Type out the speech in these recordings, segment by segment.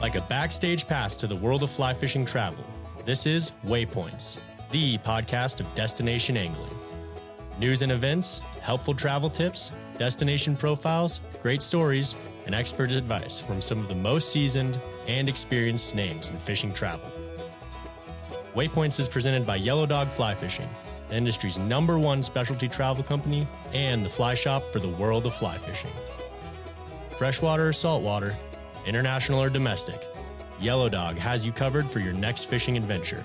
Like a backstage pass to the world of fly fishing travel, this is Waypoints, the podcast of destination angling. News and events, helpful travel tips, destination profiles, great stories, and expert advice from some of the most seasoned and experienced names in fishing travel. Waypoints is presented by Yellow Dog Fly Fishing, the industry's #1 specialty travel company and the fly shop for the world of fly fishing. Freshwater or saltwater, international or domestic, Yellow Dog has you covered for your next fishing adventure.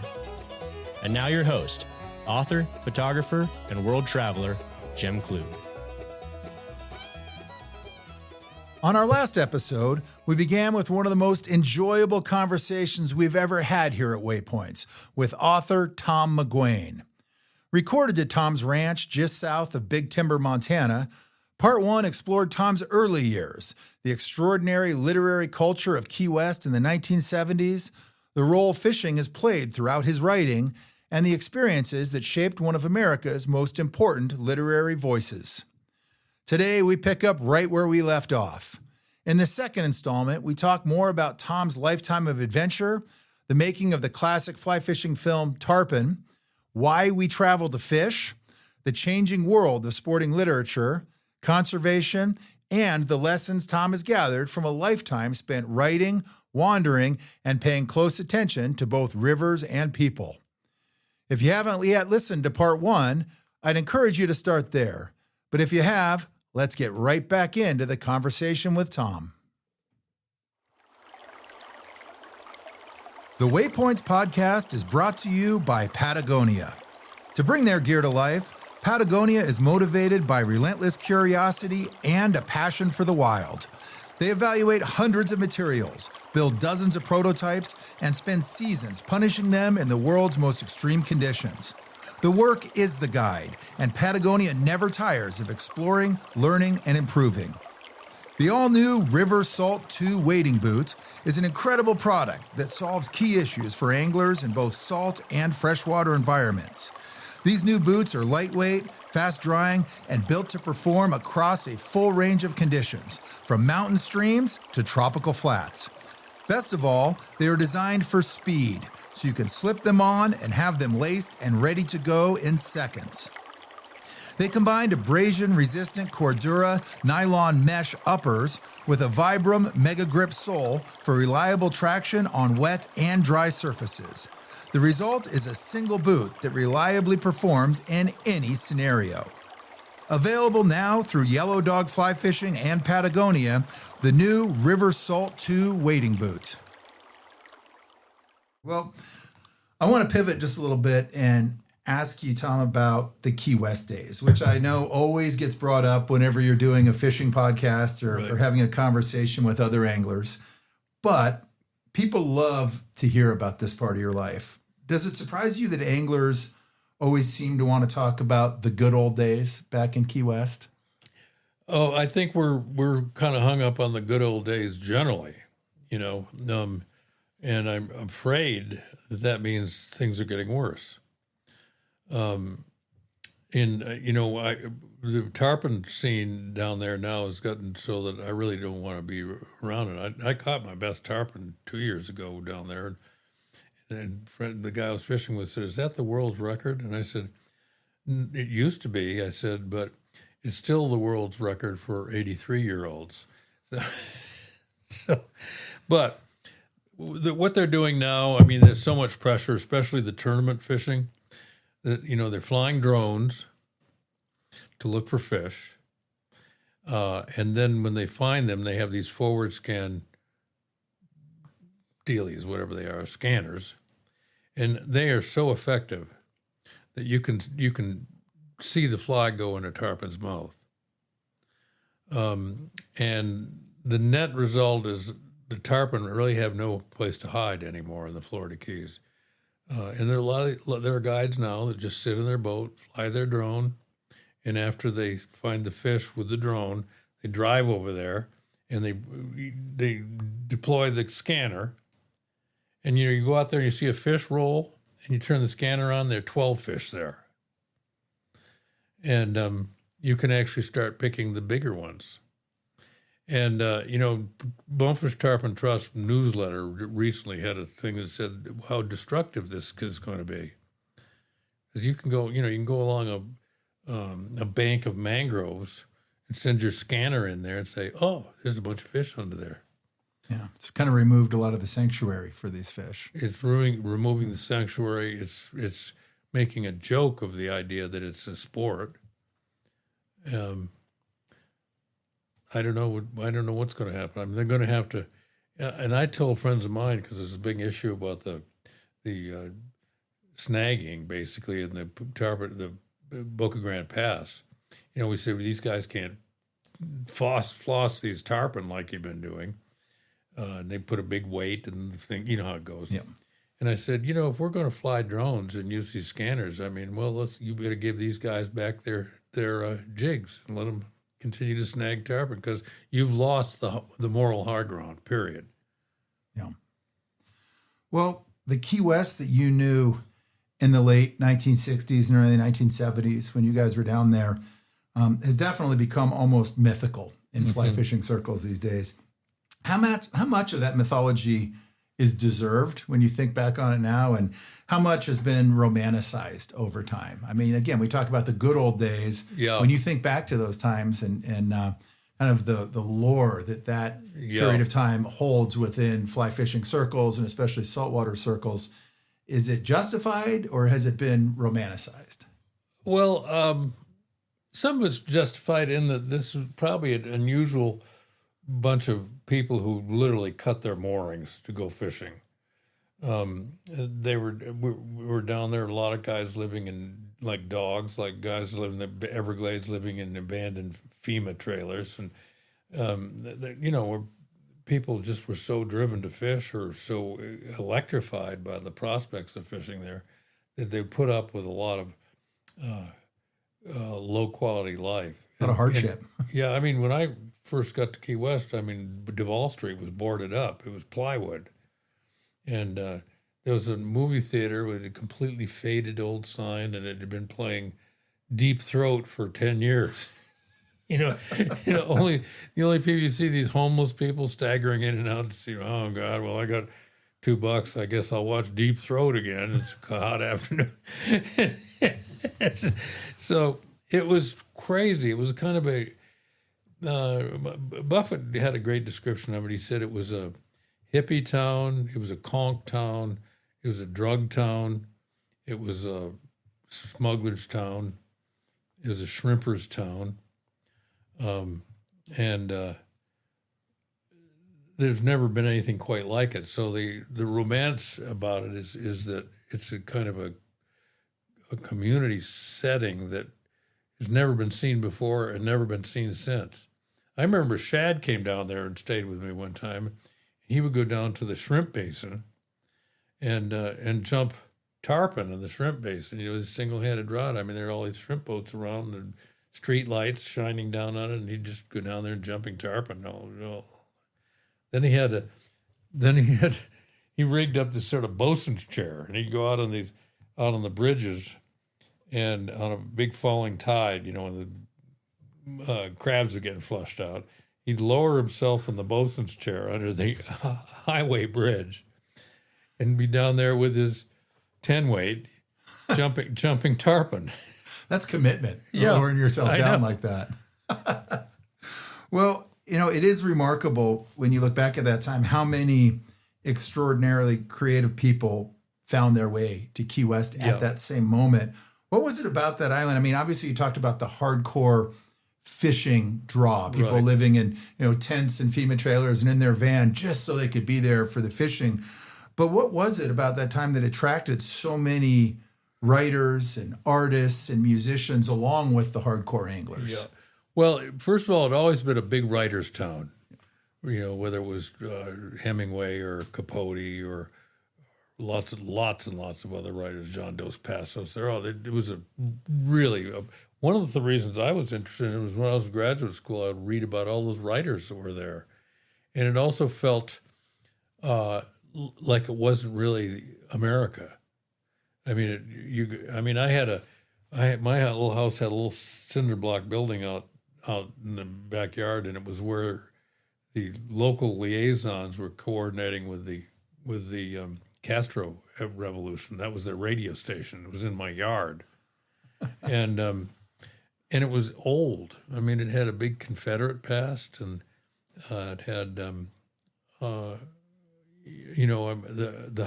And now your host, author, photographer, and world traveler, Jim Klug. On our last episode, we began with one of the most enjoyable conversations we've ever had here at Waypoints with author Tom McGuane. Recorded at Tom's ranch just south of Big Timber, Montana, Part 1 explored Tom's early years, the extraordinary literary culture of Key West in the 1970s, the role fishing has played throughout his writing, and the experiences that shaped one of America's most important literary voices. Today, we pick up right where we left off. In the second installment, we talk more about Tom's lifetime of adventure, the making of the classic fly fishing film Tarpon, why we travel to fish, the changing world of sporting literature, conservation, and the lessons Tom has gathered from a lifetime spent writing, wandering, and paying close attention to both rivers and people. If you haven't yet listened to Part 1, I'd encourage you to start there. But if you have, let's get right back into the conversation with Tom. The Waypoints podcast is brought to you by Patagonia. To bring their gear to life, Patagonia is motivated by relentless curiosity and a passion for the wild. They evaluate hundreds of materials, build dozens of prototypes, and spend seasons punishing them in the world's most extreme conditions. The work is the guide, and Patagonia never tires of exploring, learning, and improving. The all-new River Salt 2 wading boot is an incredible product that solves key issues for anglers in both salt and freshwater environments. These new boots are lightweight, fast-drying, and built to perform across a full range of conditions, from mountain streams to tropical flats. Best of all, they are designed for speed, so you can slip them on and have them laced and ready to go in seconds. They combined abrasion-resistant Cordura nylon mesh uppers with a Vibram Mega Grip sole for reliable traction on wet and dry surfaces. The result is a single boot that reliably performs in any scenario. Available now through Yellow Dog Fly Fishing and Patagonia, the new River Salt 2 wading boot. Well, I want to pivot just a little bit and ask you, Tom, about the Key West days, which I know always gets brought up whenever you're doing a fishing podcast or having a conversation with other anglers. But people love to hear about this part of your life. Does it surprise you that anglers always seem to want to talk about the good old days back in Key West? Oh, I think we're kind of hung up on the good old days generally, and I'm afraid that means things are getting worse. The tarpon scene down there now has gotten so that I really don't want to be around it. I caught my best tarpon 2 years ago down there, and the guy I was fishing with said, "Is that the world's record?" And I said, "It used to be." I said, "But it's still the world's record for 83-year-olds." But what they're doing now, I mean, there's so much pressure, especially the tournament fishing, that, they're flying drones to look for fish. And then when they find them, they have these forward scan dealies, whatever they are, scanners. And they are so effective that you can see the fly go in a tarpon's mouth. And the net result is the tarpon really have no place to hide anymore in the Florida Keys. And there are guides now that just sit in their boat, fly their drone, and after they find the fish with the drone, they drive over there and they deploy the scanner. And you go out there and you see a fish roll, and you turn the scanner on. There are 12 fish there, and you can actually start picking the bigger ones. And, Bonefish Tarpon Trust newsletter recently had a thing that said how destructive this is going to be. Because you can go along a bank of mangroves and send your scanner in there and say, oh, there's a bunch of fish under there. Yeah, it's kind of removed a lot of the sanctuary for these fish. It's removing the sanctuary. It's making a joke of the idea that it's a sport. I don't know what's going to happen. I mean, they're going to have to. And I told friends of mine, because there's a big issue about the snagging basically in the Boca Grande Pass. We said, well, these guys can't floss these tarpon like you've been doing. And they put a big weight and the thing, you know how it goes. Yeah. And I said, if we're going to fly drones and use these scanners, I mean, well, you better give these guys back their jigs and let them continue to snag tarpon, because you've lost the moral high ground, period. Yeah. Well, the Key West that you knew in the late 1960s and early 1970s when you guys were down there has definitely become almost mythical in fly fishing circles these days. How much of that mythology is deserved when you think back on it now, and how much has been romanticized over time? I mean, again, we talk about the good old days. Yeah. When you think back to those times and kind of the lore that period of time holds within fly fishing circles and especially saltwater circles, is it justified or has it been romanticized? Well, some of it's justified in that this was probably an unusual bunch of people who literally cut their moorings to go fishing. We were down there. A lot of guys living in like dogs, like guys living in the Everglades, living in abandoned FEMA trailers, and where people just were so driven to fish or so electrified by the prospects of fishing there that they put up with a lot of low quality life, A lot of hardship. I mean, when I first got to Key West, I mean, Duval Street was boarded up. It was plywood. And there was a movie theater with a completely faded old sign, and it had been playing Deep Throat for 10 years. The only people you see, these homeless people staggering in and out to see, oh, God, well, I got $2. I guess I'll watch Deep Throat again. It's a hot afternoon. So it was crazy. It was kind of Buffett had a great description of it. He said it was a hippie town, it was a conch town, it was a drug town, it was a smuggler's town, it was a shrimper's town, and there's never been anything quite like it. So the romance about it is that it's a kind of a community setting that has never been seen before and never been seen since. I remember Shad came down there and stayed with me one time. He would go down to the shrimp basin and jump tarpon in the shrimp basin. It was a single-handed rod. I mean, there were all these shrimp boats around and street lights shining down on it, and he'd just go down there and jumping tarpon. Then he rigged up this sort of bosun's chair, and he'd go out on the bridges and on a big falling tide, when the crabs are getting flushed out, he'd lower himself in the bosun's chair under the highway bridge and be down there with his 10-weight jumping tarpon. That's commitment, lowering yourself down like that. Well, it is remarkable when you look back at that time how many extraordinarily creative people found their way to Key West at that same moment. What was it about that island? I mean, obviously you talked about the hardcore fishing draw, people living in tents and FEMA trailers and in their van just so they could be there for the fishing. But what was it about that time that attracted so many writers and artists and musicians along with the hardcore anglers? Yeah. Well, first of all, it always been a big writer's town, whether it was Hemingway or Capote or lots and lots of other writers, John Dos Passos. It was one of the reasons I was interested in was when I was in graduate school, I would read about all those writers that were there. And it also felt like it wasn't really America. I mean, my little house had a little cinder block building out in the backyard, and it was where the local liaisons were coordinating with the Castro revolution. That was their radio station. It was in my yard, and it was old. I mean, it had a big Confederate past, and it had the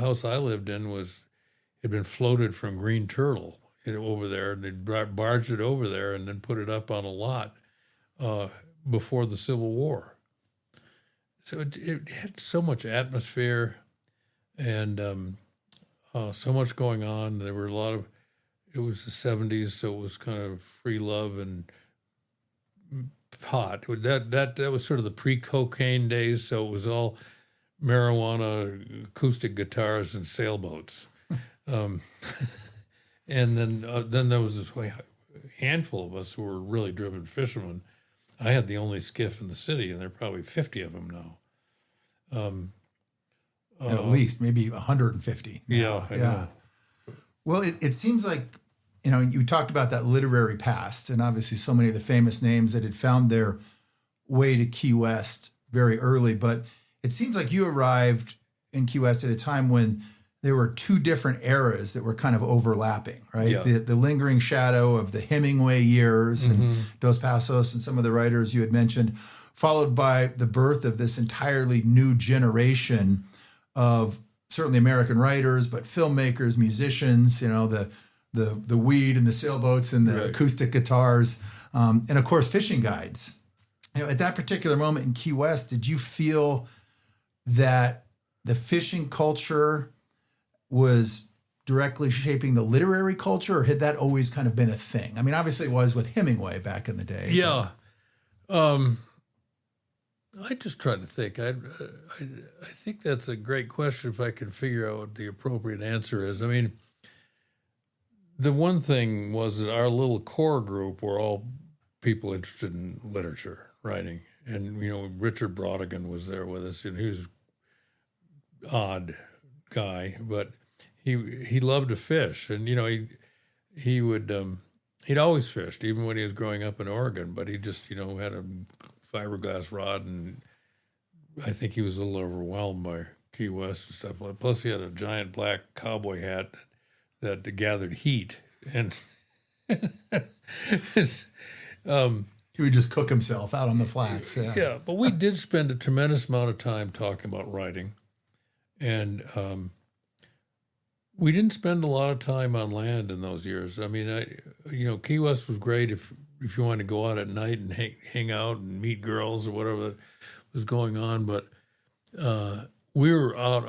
house I lived in had been floated from Green Turtle over there, and they'd barged it over there and then put it up on a lot before the Civil War. So it had so much atmosphere and so much going on. There were it was the 70s, so it was kind of free love and pot. That was sort of the pre-cocaine days, so it was all marijuana, acoustic guitars, and sailboats. And then there was this handful of us who were really driven fishermen. I had the only skiff in the city, and there are probably 50 of them now. At least, maybe 150. Yeah, I know. Well, it seems like, you talked about that literary past, and obviously so many of the famous names that had found their way to Key West very early, but it seems like you arrived in Key West at a time when there were two different eras that were kind of overlapping, right? Yeah. The lingering shadow of the Hemingway years and Dos Passos and some of the writers you had mentioned, followed by the birth of this entirely new generation of certainly American writers, but filmmakers, musicians, the weed and the sailboats and the acoustic guitars, and of course, fishing guides. At that particular moment in Key West, did you feel that the fishing culture was directly shaping the literary culture, or had that always kind of been a thing? I mean, obviously it was with Hemingway back in the day. Yeah. I just tried to think. I think that's a great question if I could figure out what the appropriate answer is. I mean, the one thing was that our little core group were all people interested in literature, writing. And, Richard Brodigan was there with us, and he was an odd guy, but he loved to fish. And, he would, he'd always fished, even when he was growing up in Oregon, but he just, had a fiberglass rod, and I think he was a little overwhelmed by Key West and stuff like that. Plus, he had a giant black cowboy hat that gathered heat, and He would just cook himself out on the flats. Yeah, but we did spend a tremendous amount of time talking about writing, and we didn't spend a lot of time on land in those years. I mean, Key West was great if you wanted to go out at night and hang out and meet girls or whatever was going on, but we were out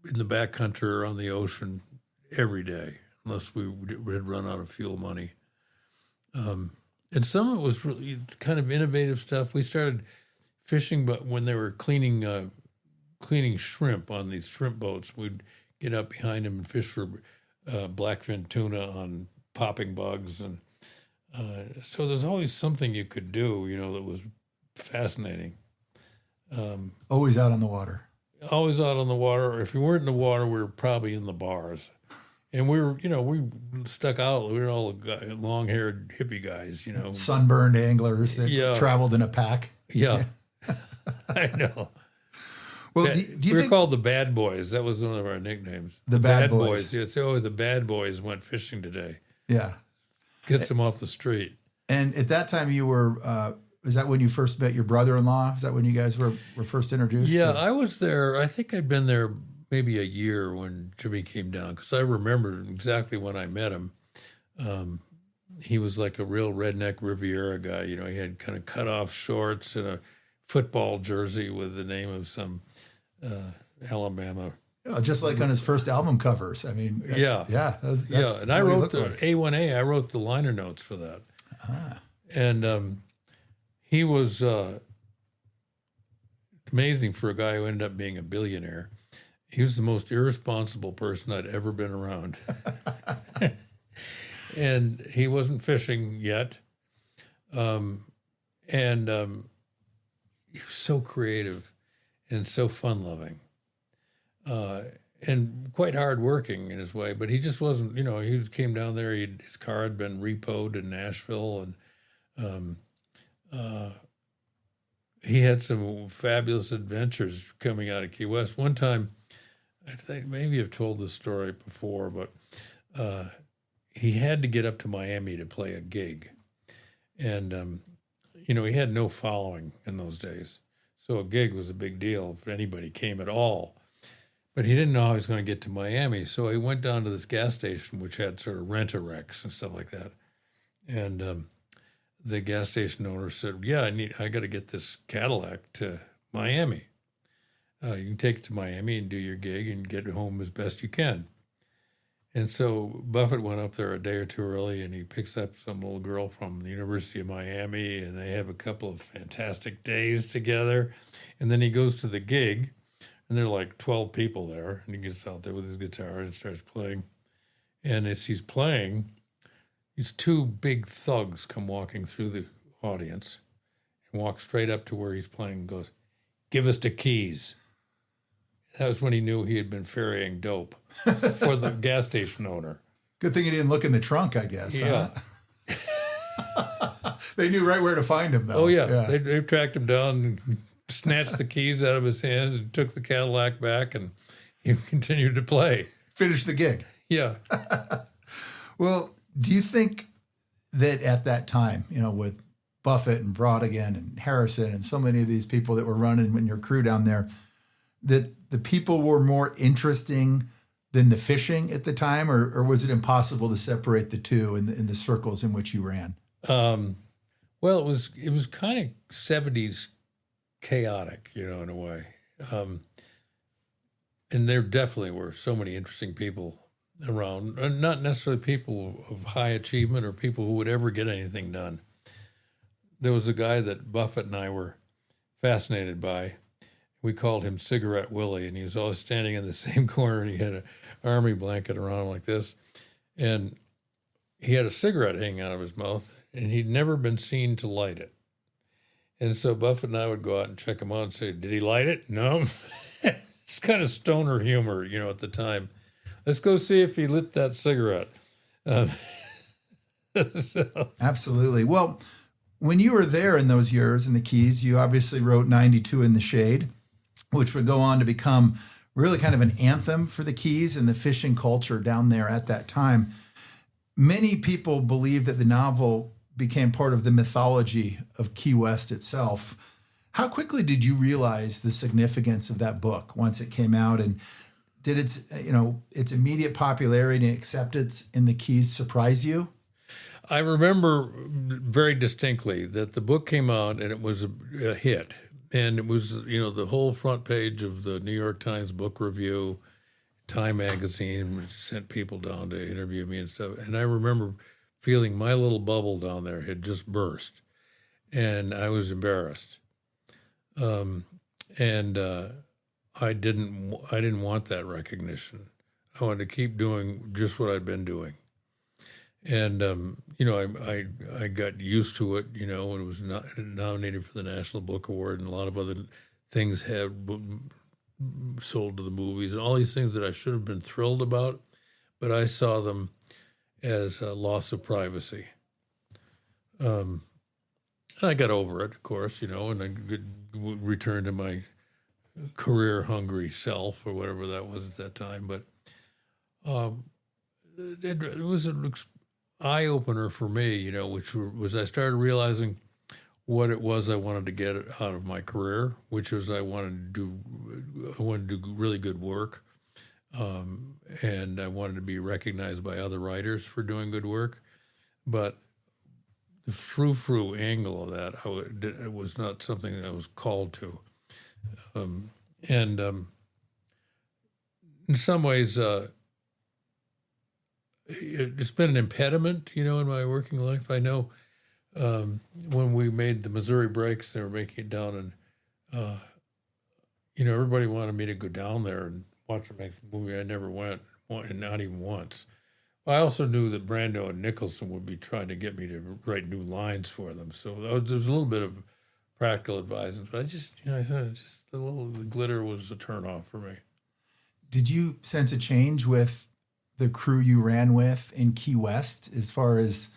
in the backcountry or on the ocean every day, unless we had run out of fuel money. And some of it was really kind of innovative stuff. We started fishing, but when they were cleaning shrimp on these shrimp boats, we'd get up behind them and fish for blackfin tuna on popping bugs. And so there's always something you could do, that was fascinating. Always out on the water. Always out on the water. Or if you weren't in the water, we were probably in the bars. And we were, we stuck out. We were all long-haired hippie guys, Sunburned anglers that traveled in a pack. Yeah. I know. Well, do you we were think called the Bad Boys. That was one of our nicknames. The Bad Boys. You'd say, the Bad Boys went fishing today. Yeah. Gets them off the street. And at that time you were, is that when you first met your brother-in-law? Is that when you guys were first introduced? Yeah, I was there. I think I'd been there maybe a year when Jimmy came down, because I remember exactly when I met him. He was like a real redneck Riviera guy. He had kind of cut off shorts and a football jersey with the name of some Alabama. Just like on his first album covers. I mean, that's And I wrote the A1A. I wrote the liner notes for that. And he was amazing for a guy who ended up being a billionaire. He was the most irresponsible person I'd ever been around. And he wasn't fishing yet. And he was so creative and so fun-loving. And quite hard-working in his way, but he just wasn't, he came down there, his car had been repoed in Nashville, and he had some fabulous adventures coming out of Key West. One time, I think maybe I've told this story before, but he had to get up to Miami to play a gig. And, he had no following in those days. So a gig was a big deal if anybody came at all. But he didn't know how he was going to get to Miami. So he went down to this gas station, which had sort of rent-a-wrecks and stuff like that. And the gas station owner said, yeah, I got to get this Cadillac to Miami. You can take it to Miami and do your gig and get home as best you can. And so Buffett went up there a day or two early, and he picks up some little girl from the University of Miami, and they have a couple of fantastic days together. And then he goes to the gig, and there are like 12 people there, and he gets out there with his guitar and starts playing. And as he's playing, these two big thugs come walking through the audience and walk straight up to where he's playing and goes, "Give us the keys." That was when he knew he had been ferrying dope for the gas station owner. Good thing he didn't look in the trunk, I guess. Yeah. Huh? They knew right where to find him, though. Oh, yeah. They tracked him down and snatched the keys out of his hands and took the Cadillac back, and he continued to play. Finish the gig. Yeah. Well, do you think that at that time, with Buffett and Brodigan and Harrison and so many of these people that were running in your crew down there, that the people were more interesting than the fishing at the time, or was it impossible to separate the two in the circles in which you ran? Well, it was kind of 70s chaotic, in a way. And there definitely were so many interesting people around, and not necessarily people of high achievement or people who would ever get anything done. There was a guy that Buffett and I were fascinated by. We called him Cigarette Willie, and he was always standing in the same corner, and he had an army blanket around him like this. And he had a cigarette hanging out of his mouth, and he'd never been seen to light it. And so Buffett and I would go out and check him out and say, "Did he light it?" "No." It's kind of stoner humor, at the time. "Let's go see if he lit that cigarette." Absolutely. Well, when you were there in those years in the Keys, you obviously wrote 92 in the Shade, which would go on to become really kind of an anthem for the Keys and the fishing culture down there at that time. Many people believe that the novel became part of the mythology of Key West itself. How quickly did you realize the significance of that book once it came out, and did its immediate popularity and acceptance in the Keys surprise you? I remember very distinctly that the book came out and it was a hit. And it was, the whole front page of the New York Times Book Review, Time Magazine sent people down to interview me and stuff. And I remember feeling my little bubble down there had just burst. And I was embarrassed. I didn't want that recognition. I wanted to keep doing just what I'd been doing. And, I got used to it, when it was nominated for the National Book Award, and a lot of other things had sold to the movies, and all these things that I should have been thrilled about, but I saw them as a loss of privacy. And I got over it, of course, and I could return to my career-hungry self, or whatever that was at that time. But it was an eye-opener for me, which was I started realizing what it was I wanted to get out of my career, which was I wanted to do really good work, and I wanted to be recognized by other writers for doing good work. But the frou-frou angle of that, it was not something that I was called to. In some ways, it's been an impediment, in my working life. I know when we made the Missouri Breaks, they were making it down, and everybody wanted me to go down there and watch them make the movie. I never went, not even once. I also knew that Brando and Nicholson would be trying to get me to write new lines for them, so there was a little bit of practical advisement. But I thought the glitter was a turnoff for me. Did you sense a change with the crew you ran with in Key West, as far as,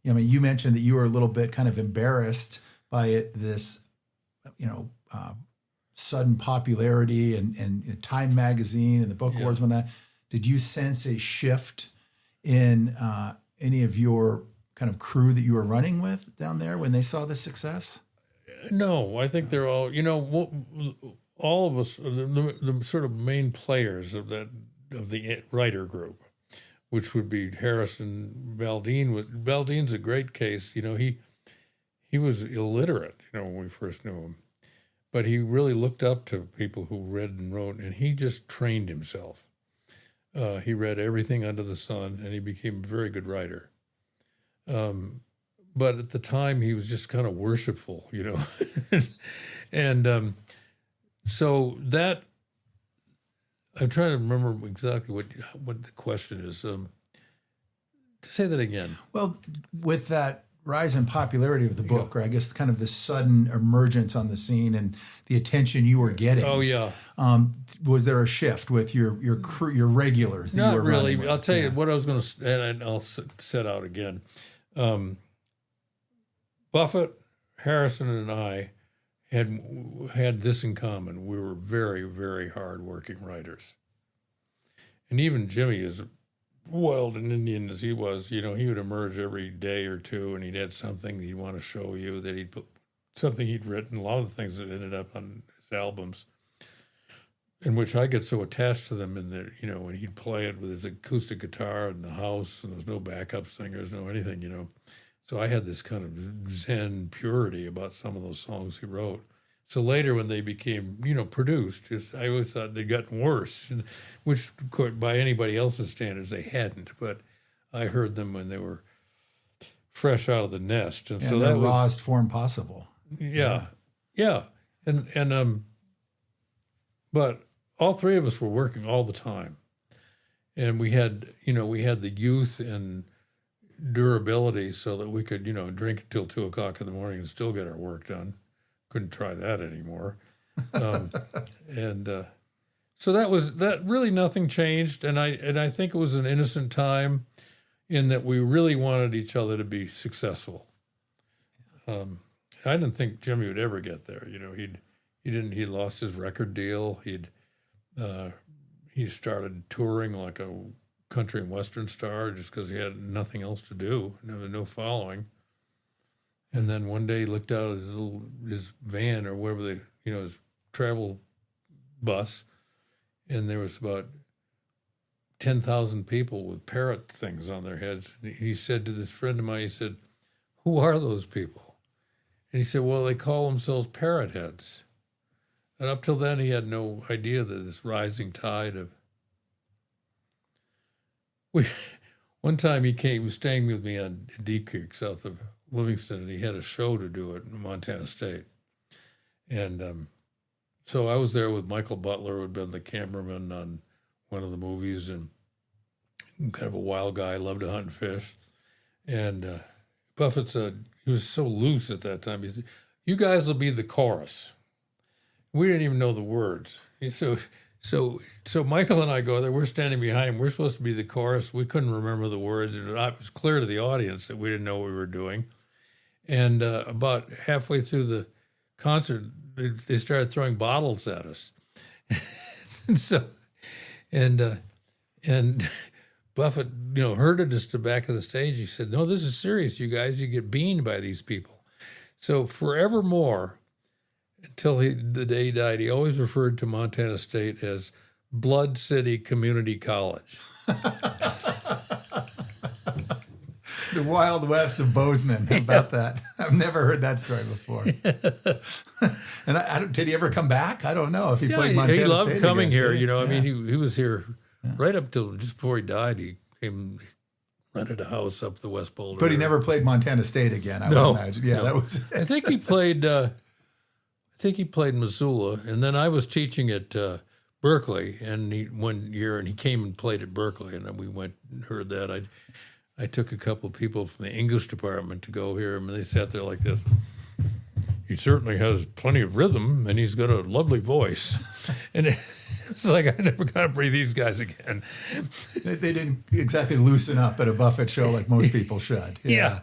you mentioned that you were a little bit kind of embarrassed by this, sudden popularity and Time magazine and the book awards and whatnot, did you sense a shift in any of your kind of crew that you were running with down there when they saw the success? No, I think they're all, all of us, the sort of main players of the writer group, which would be Harrison, Valdine. Valdine's a great case. He was illiterate, when we first knew him. But he really looked up to people who read and wrote, and he just trained himself. He read everything under the sun, and he became a very good writer. But at the time, he was just kind of worshipful, and so that, I'm trying to remember exactly what the question is. To say that again. Well, with that rise in popularity of the book, or I guess kind of the sudden emergence on the scene and the attention you were getting. Oh yeah. Was there a shift with your crew, your regulars? That Not you were really. With? I'll tell you what I was going to, and I'll set out again. Buffett, Harrison, and I had this in common. We were very, very hard-working writers. And even Jimmy, as wild and Indian as he was, he would emerge every day or two, and he'd had something he'd want to show you, that he'd put something he'd written, a lot of the things that ended up on his albums, in which I get so attached to them, when he'd play it with his acoustic guitar in the house, and there was no backup singers, no anything, So I had this kind of Zen purity about some of those songs he wrote. So later when they became, produced, I always thought they'd gotten worse, which by anybody else's standards they hadn't. But I heard them when they were fresh out of the nest. And so that was the rawest form possible. Yeah. And but all three of us were working all the time. And we had the youth and durability so that we could, drink until 2:00 in the morning and still get our work done. Couldn't try that anymore. So that really nothing changed. And I think it was an innocent time in that we really wanted each other to be successful. I didn't think Jimmy would ever get there. He lost his record deal. He started touring like a country and western star just because he had nothing else to do. There was no following. And then one day he looked out at his van or whatever his travel bus, and there was about 10,000 people with parrot things on their heads. And he said to this friend of mine, he said, "Who are those people?" And he said, "Well, they call themselves parrot heads." And up till then, he had no idea that this rising tide of... One time he was staying with me on Deep Creek, south of Livingston, and he had a show to do at Montana State. And so I was there with Michael Butler, who had been the cameraman on one of the movies, and kind of a wild guy, loved to hunt and fish. And Buffett said, he was so loose at that time, he said, "You guys will be the chorus." We didn't even know the words. So Michael and I go there. We're standing behind him. We're supposed to be the chorus. We couldn't remember the words, and it was clear to the audience that we didn't know what we were doing. And about halfway through the concert, they started throwing bottles at us. and Buffett, herded us to the back of the stage. He said, "No, this is serious, you guys. You get beaned by these people." So forevermore, until the day he died, he always referred to Montana State as Blood City Community College. The Wild West of Bozeman. How about that? I've never heard that story before. And did he ever come back? I don't know if he played Montana State. He loved coming again. here. I mean, he was here right up till just before he died. He rented a house up the West Boulder. But he never played Montana State again, I would imagine. Yeah, that was... I think he played... Missoula, and then I was teaching at Berkeley, and one year, and he came and played at Berkeley, and then we went and heard that. I took a couple of people from the English department to go hear him, and they sat there like this. "He certainly has plenty of rhythm, and he's got a lovely voice." And it was like, I never got to breathe these guys again. They didn't exactly loosen up at a Buffett show like most people should. Yeah.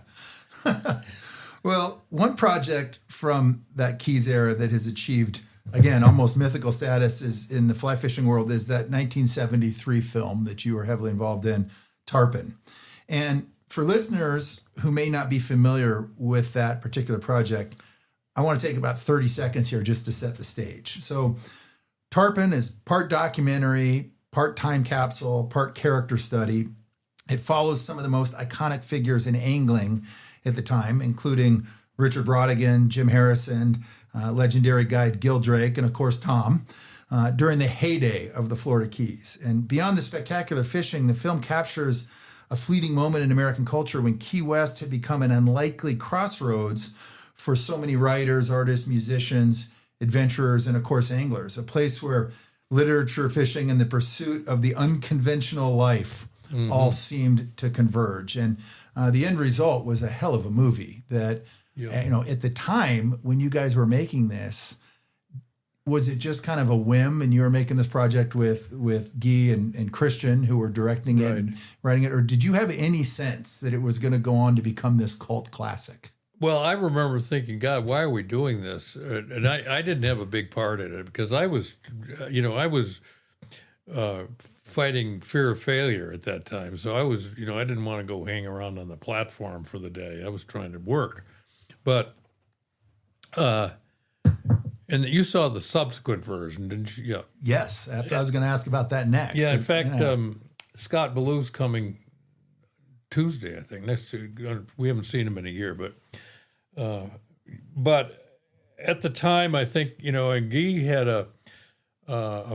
Well, one project from that Keys era that has achieved, again, almost mythical status is in the fly fishing world is that 1973 film that you were heavily involved in, Tarpon. And for listeners who may not be familiar with that particular project, I want to take about 30 seconds here just to set the stage. So Tarpon is part documentary, part time capsule, part character study. It follows some of the most iconic figures in angling at the time, including Richard Brodigan, Jim Harrison, legendary guide Gil Drake, and of course Tom, during the heyday of the Florida Keys. And beyond the spectacular fishing, the film captures a fleeting moment in American culture when Key West had become an unlikely crossroads for so many writers, artists, musicians, adventurers, and of course anglers, a place where literature, fishing, and the pursuit of the unconventional life all seemed to converge. And the end result was a hell of a movie that, at the time when you guys were making this, was it just kind of a whim and you were making this project with Guy and Christian, who were directing it and writing it? Or did you have any sense that it was going to go on to become this cult classic? Well, I remember thinking, God, why are we doing this? And I didn't have a big part in it because I was fighting fear of failure at that time. So I was, I didn't want to go hang around on the platform for the day. I was trying to work. But, and you saw the subsequent version, didn't you? Yeah. Yes. I was going to ask about that next. Yeah. In fact, Scott Ballew's coming Tuesday, I think. We haven't seen him in a year, but at the time, I think, and Guy had a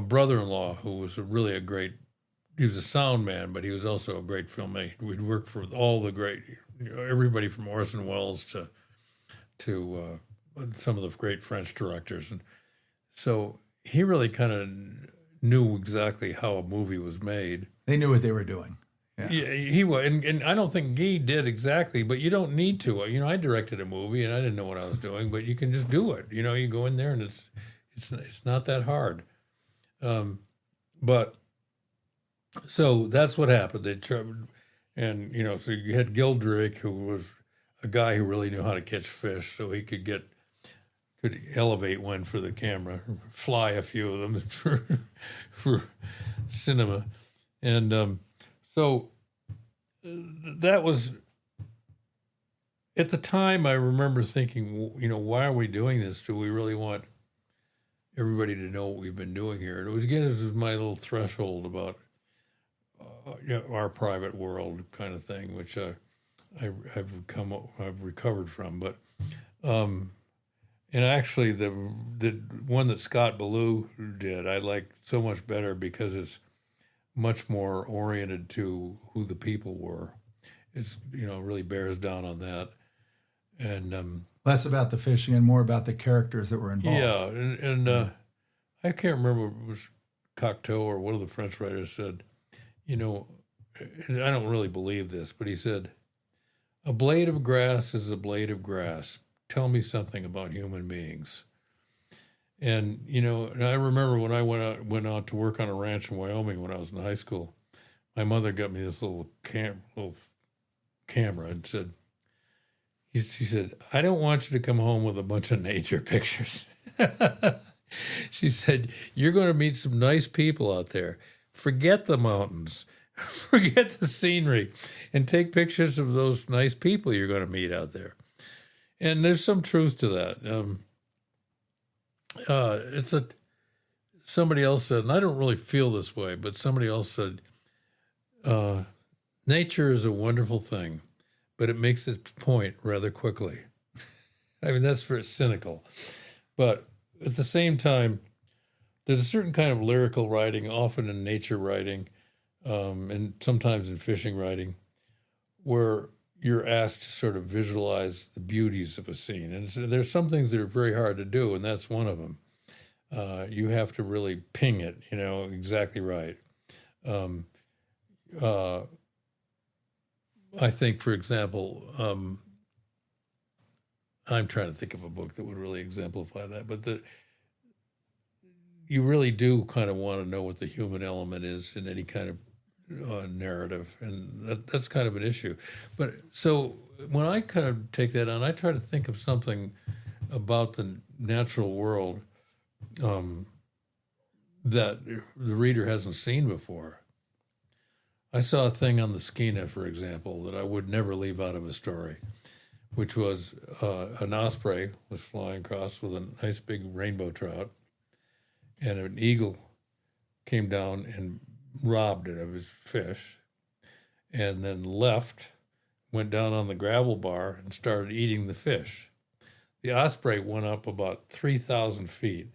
brother-in-law who was really he was a sound man, but he was also a great filmmaker. We'd worked for all the great, everybody from Orson Welles to some of the great French directors. And so he really kind of knew exactly how a movie was made. They knew what they were doing. Yeah, he was. And I don't think Guy did exactly, but you don't need to. I directed a movie and I didn't know what I was doing, but you can just do it. You go in there and it's not that hard. But so that's what happened. They tried, and so you had Gil Drake, who was a guy who really knew how to catch fish, so he could elevate one for the camera, fly a few of them for cinema, and so that was at the time. I remember thinking, why are we doing this? Do we really want everybody to know what we've been doing here? And it was my little threshold about our private world kind of thing, which I've recovered from. But and actually the one that Scott Ballew did, I like so much better because it's much more oriented to who the people were. It's really bears down on that, and less about the fishing and more about the characters that were involved. Yeah, and I can't remember if it was Cocteau or one of the French writers said, I don't really believe this, but he said, "A blade of grass is a blade of grass. Tell me something about human beings." And and I remember when I went out to work on a ranch in Wyoming when I was in high school, my mother got me this little camera and said, she said, "I don't want you to come home with a bunch of nature pictures." She said, "You're going to meet some nice people out there. Forget the mountains, forget the scenery, and take pictures of those nice people you're going to meet out there." And there's some truth to that. Somebody else said, and I don't really feel this way, but somebody else said, nature is a wonderful thing, but it makes its point rather quickly. I mean, that's very cynical. But at the same time, there's a certain kind of lyrical writing, often in nature writing, and sometimes in fishing writing, where you're asked to sort of visualize the beauties of a scene. And so there's some things that are very hard to do, and that's one of them. You have to really ping it, exactly right. I think, for example, I'm trying to think of a book that would really exemplify that, but you really do kind of want to know what the human element is in any kind of narrative, and that's kind of an issue. But so when I kind of take that on, I try to think of something about the natural world that the reader hasn't seen before. I saw a thing on the Skeena, for example, that I would never leave out of a story, which was an osprey was flying across with a nice big rainbow trout, and an eagle came down and robbed it of his fish, and then left, went down on the gravel bar and started eating the fish. The osprey went up about 3,000 feet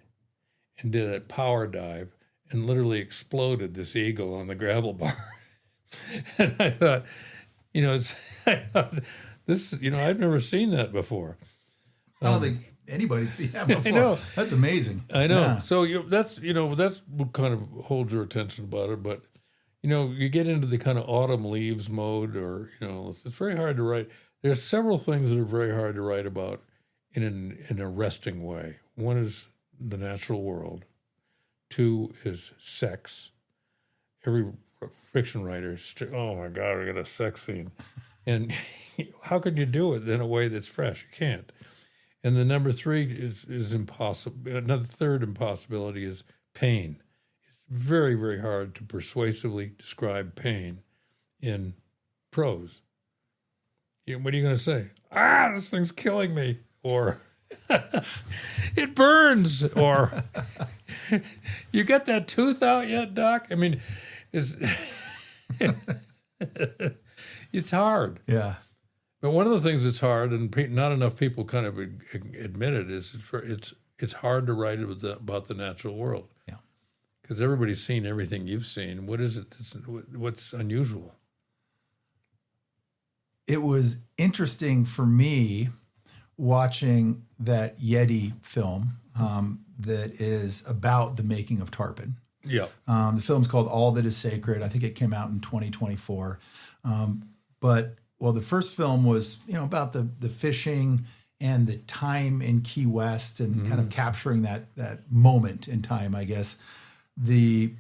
and did a power dive and literally exploded this eagle on the gravel bar. And I thought, I've never seen that before. I don't think anybody's seen that before. I know. That's amazing. I know. Yeah. So that's what kind of holds your attention about it. But, you get into the kind of autumn leaves mode, or, it's very hard to write. There's several things that are very hard to write about in an arresting way. One is the natural world. Two is sex. Every fiction writer, oh my God, we got a sex scene. And how can you do it in a way that's fresh? You can't. And the number three is impossible. Another third impossibility is pain. It's very, very hard to persuasively describe pain in prose. What are you going to say? This thing's killing me. Or it burns. Or you got that tooth out yet, Doc? I mean, it's hard. Yeah. But one of the things that's hard, and not enough people kind of admit it, is it's hard to write about the natural world. Yeah. Because everybody's seen everything you've seen. What is it? What's unusual? It was interesting for me watching that Yeti film that is about the making of tarpon. Yeah. The film's called All That Is Sacred. I think it came out in 2024. The first film was, about the fishing and the time in Key West and kind of capturing that moment in time, I guess. The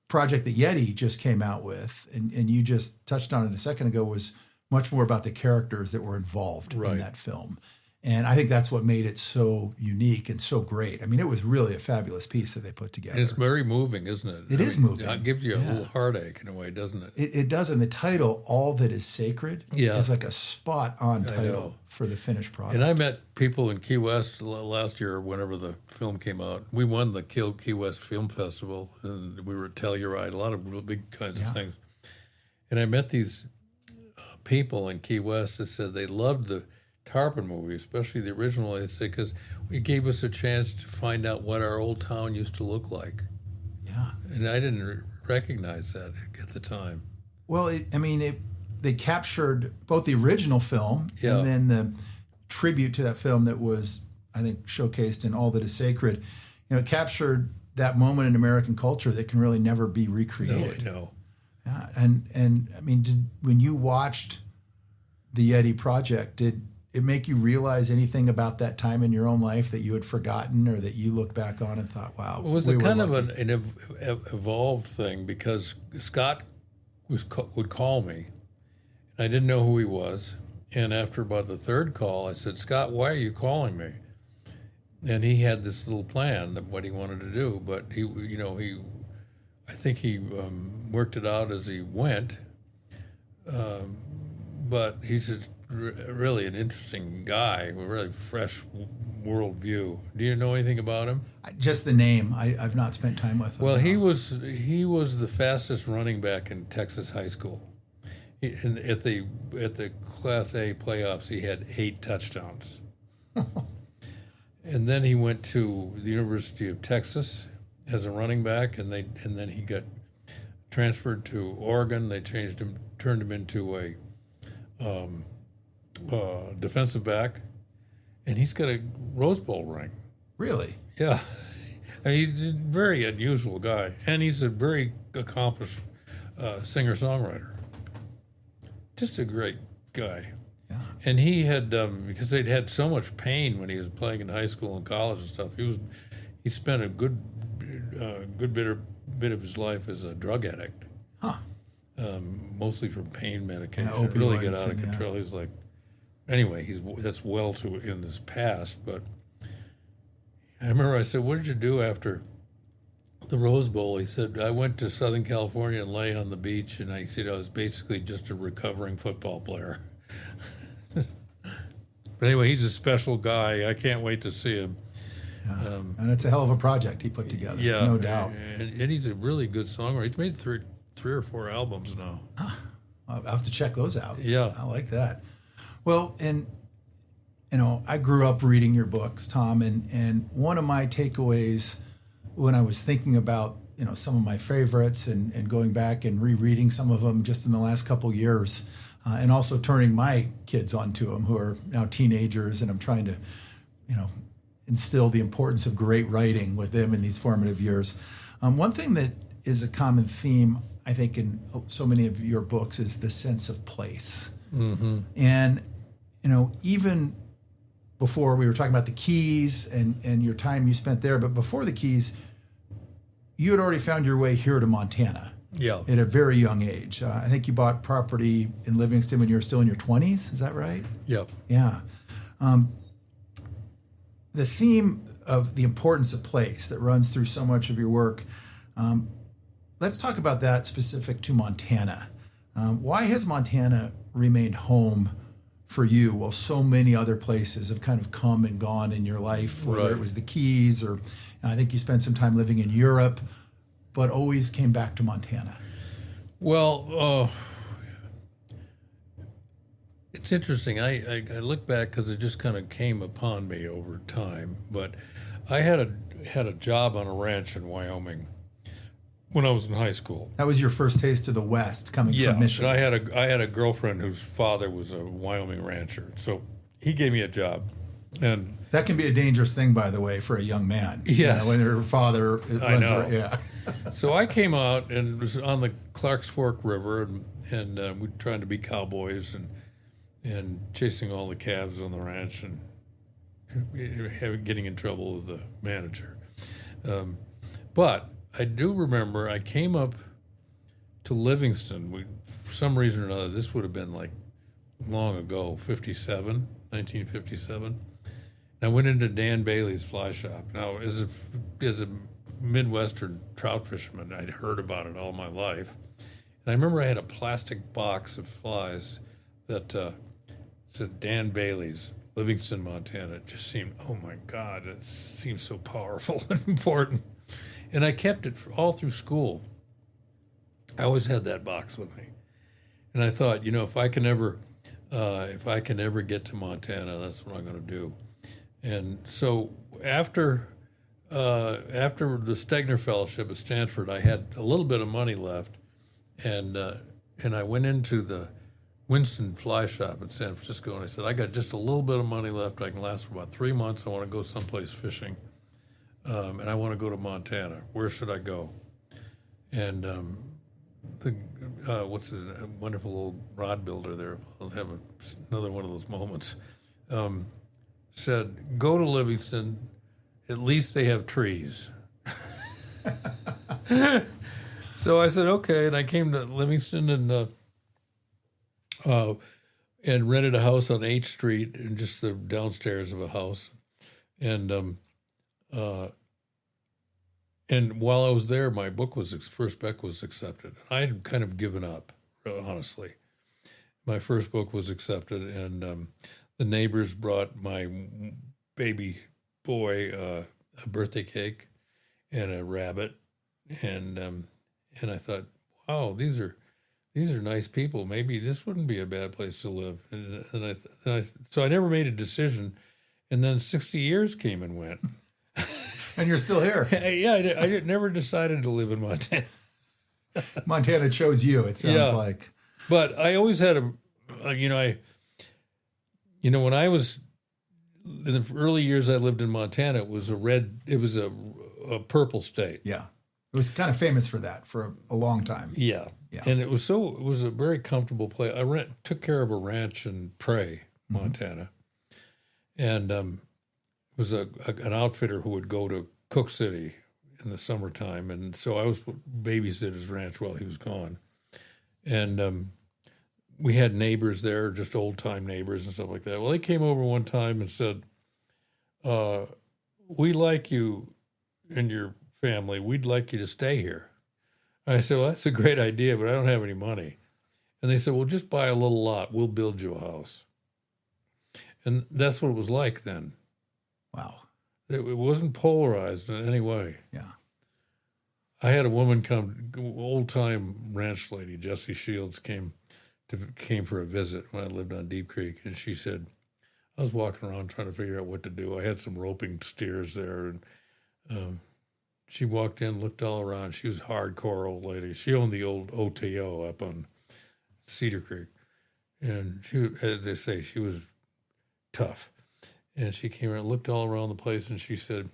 project that Yeti just came out with, and you just touched on it a second ago, was much more about the characters that were involved in that film. And I think that's what made it so unique and so great. I mean, it was really a fabulous piece that they put together. And it's very moving, isn't it? It is moving. It gives you a little heartache in a way, doesn't it? It does. And the title, All That Is Sacred, is like a spot-on title for the finished product. And I met people in Key West last year, whenever the film came out. We won the Key West Film Festival, and we were at Telluride, a lot of real big kinds of things. And I met these people in Key West that said they loved the tarpon movie, especially the original. They say because it gave us a chance to find out what our old town used to look like. Yeah, and I didn't recognize that at the time. Well, they captured both the original film and then the tribute to that film that was, I think, showcased in All That Is Sacred. It captured that moment in American culture that can really never be recreated. No. Yeah, and I mean, when you watched the Yeti project, did it make you realize anything about that time in your own life that you had forgotten, or that you look back on and thought, wow, it was kind of an evolved thing, because Scott would call me, and I didn't know who he was. And after about the third call, I said, Scott, why are you calling me? And he had this little plan of what he wanted to do, but I think he worked it out as he went. But he's really an interesting guy with a really fresh worldview. Do you know anything about him? Just the name. I've not spent time with him. Well, he was the fastest running back in Texas high school. At the Class A playoffs, he had 8 touchdowns. And then he went to the University of Texas as a running back, and then he got transferred to Oregon. They turned him into a defensive back, and he's got a Rose Bowl ring. Really? Yeah. He's a very unusual guy, and he's a very accomplished singer-songwriter. Just a great guy. Yeah. And he had, because they'd had so much pain when he was playing in high school and college and stuff, he spent a good bit of his life as a drug addict. Huh. mostly from pain medication. Yeah, Really get opioids out of control. He's like, anyway, that's well in his past. But I remember I said, "What did you do after the Rose Bowl?" He said, "I went to Southern California and lay on the beach, and I said I was basically just a recovering football player." But anyway, he's a special guy. I can't wait to see him. And it's a hell of a project he put together, no doubt. And he's a really good songwriter. He's made three or four albums now. I'll have to check those out. Yeah. I like that. Well, and, I grew up reading your books, Tom, and one of my takeaways when I was thinking about, some of my favorites and going back and rereading some of them just in the last couple of years, and also turning my kids onto them who are now teenagers, and I'm trying to, instill the importance of great writing with them in these formative years. One thing that is a common theme, I think, in so many of your books is the sense of place. Mm-hmm. And, even before we were talking about the Keys and your time you spent there, but before the Keys, you had already found your way here to Montana. Yeah. At a very young age. I think you bought property in Livingston when you were still in your 20s. Is that right? Yep. Yeah. The theme of the importance of place that runs through so much of your work, let's talk about that specific to Montana. Why has Montana remained home for you while so many other places have kind of come and gone in your life, whether it was the Keys or I think you spent some time living in Europe, but always came back to Montana? Well, it's interesting. I look back because it just kind of came upon me over time. But I had a job on a ranch in Wyoming when I was in high school. That was your first taste of the West, coming from Michigan. And I had a girlfriend whose father was a Wyoming rancher, so he gave me a job. And that can be a dangerous thing, by the way, for a young man. Yes. When your father I know. Yeah. So I came out and was on the Clark's Fork River, and we were trying to be cowboys and chasing all the calves on the ranch and getting in trouble with the manager. But I do remember I came up to Livingston. For some reason or another, this would have been like long ago, 1957. I went into Dan Bailey's fly shop. Now, as a Midwestern trout fisherman, I'd heard about it all my life. And I remember I had a plastic box of flies that said Dan Bailey's, Livingston, Montana. It just seemed, oh my God, it seems so powerful and important. And I kept it all through school. I always had that box with me. And I thought, if I can ever get to Montana, that's what I'm going to do. And so after the Stegner Fellowship at Stanford, I had a little bit of money left, and I went into the Winston Fly Shop in San Francisco, and I said, I got just a little bit of money left. I can last for about 3 months. I want to go someplace fishing, and I want to go to Montana. Where should I go? And what's his wonderful old rod builder there? I'll have another one of those moments. Said, go to Livingston. At least they have trees. So I said, okay, and I came to Livingston and rented a house on H Street, and just the downstairs of a house, and while I was there, my first book was accepted. I had kind of given up, honestly. My first book was accepted, and the neighbors brought my baby boy a birthday cake and a rabbit, and I thought, wow, these are nice people. Maybe this wouldn't be a bad place to live. So I never made a decision, and then 60 years came and went. And you're still here. Yeah, I never decided to live in Montana. Montana chose you, it sounds like. But I always had when I was in the early years I lived in Montana, it was a purple state. Yeah. It was kind of famous for that for a long time. Yeah. And it was a very comfortable place. I took care of a ranch in Prairie, Montana. And it was an outfitter who would go to Cook City in the summertime. And so I was babysit his ranch while he was gone. And we had neighbors there, just old-time neighbors and stuff like that. Well, they came over one time and said, we like you and your family. We'd like you to stay here. I said, well, that's a great idea, but I don't have any money. And they said, well, just buy a little lot. We'll build you a house. And that's what it was like then. Wow. It wasn't polarized in any way. Yeah. I had a woman come, old-time ranch lady, Jessie Shields, came for a visit when I lived on Deep Creek, and she said, I was walking around trying to figure out what to do. I had some roping steers there, and she walked in, looked all around. She was a hardcore old lady. She owned the old OTO up on Cedar Creek, and she, as they say, she was tough. And she came around, looked all around the place, and she said,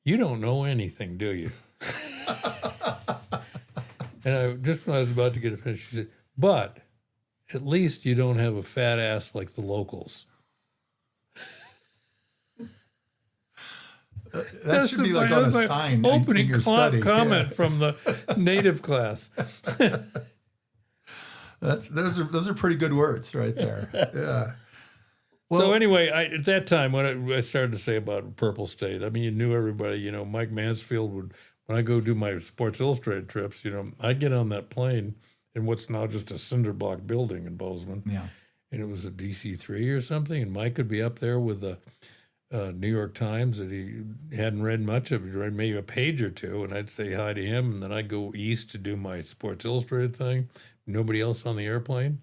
you don't know anything, do you? And just when I was about to get it finished, she said, but at least you don't have a fat ass like the locals. That should be like on a sign in your study. Comment from the native class. Those are pretty good words right there. Yeah. Well, so anyway, at that time, when I started to say about Purple State, I mean, you knew everybody. You know, Mike Mansfield would, when I go do my Sports Illustrated trips, you know, I'd get on that plane in what's now just a cinder block building in Bozeman. Yeah. And it was a DC-3 or something, and Mike would be up there with the New York Times that he hadn't read much of. He'd read maybe a page or two, and I'd say hi to him, and then I'd go east to do my Sports Illustrated thing. Nobody else on the airplane.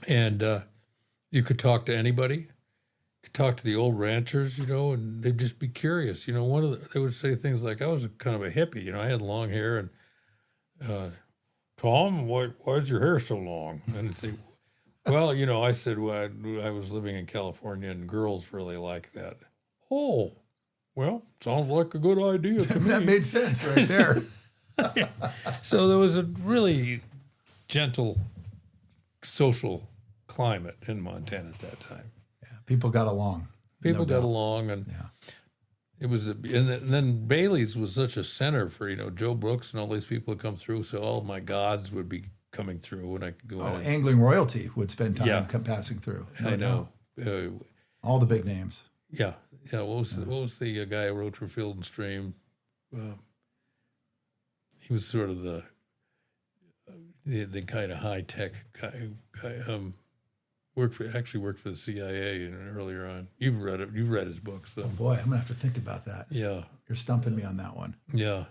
And you could talk to anybody. You could talk to the old ranchers, you know, and they'd just be curious. You know, they would say things like, I was kind of a hippie, you know, I had long hair, and Tom, why is your hair so long? And they'd say, well, you know, I said, well, I was living in California, and girls really like that. Oh, well, sounds like a good idea to me. That made sense right there. So there was a really gentle social climate in Montana at that time. Yeah, people got along. People got along, and it was, and then Bailey's was such a center for, you know, Joe Brooks and all these people would come through. So all my gods would be coming through, and I could go in. Angling royalty would spend time passing through. I know. All the big names. Yeah. What was the guy who wrote for Field and Stream? He was sort of the kind of high tech guy. Worked for the CIA earlier on. You've read his books. So. Oh boy, I'm gonna have to think about that. Yeah, you're stumping me on that one. Yeah.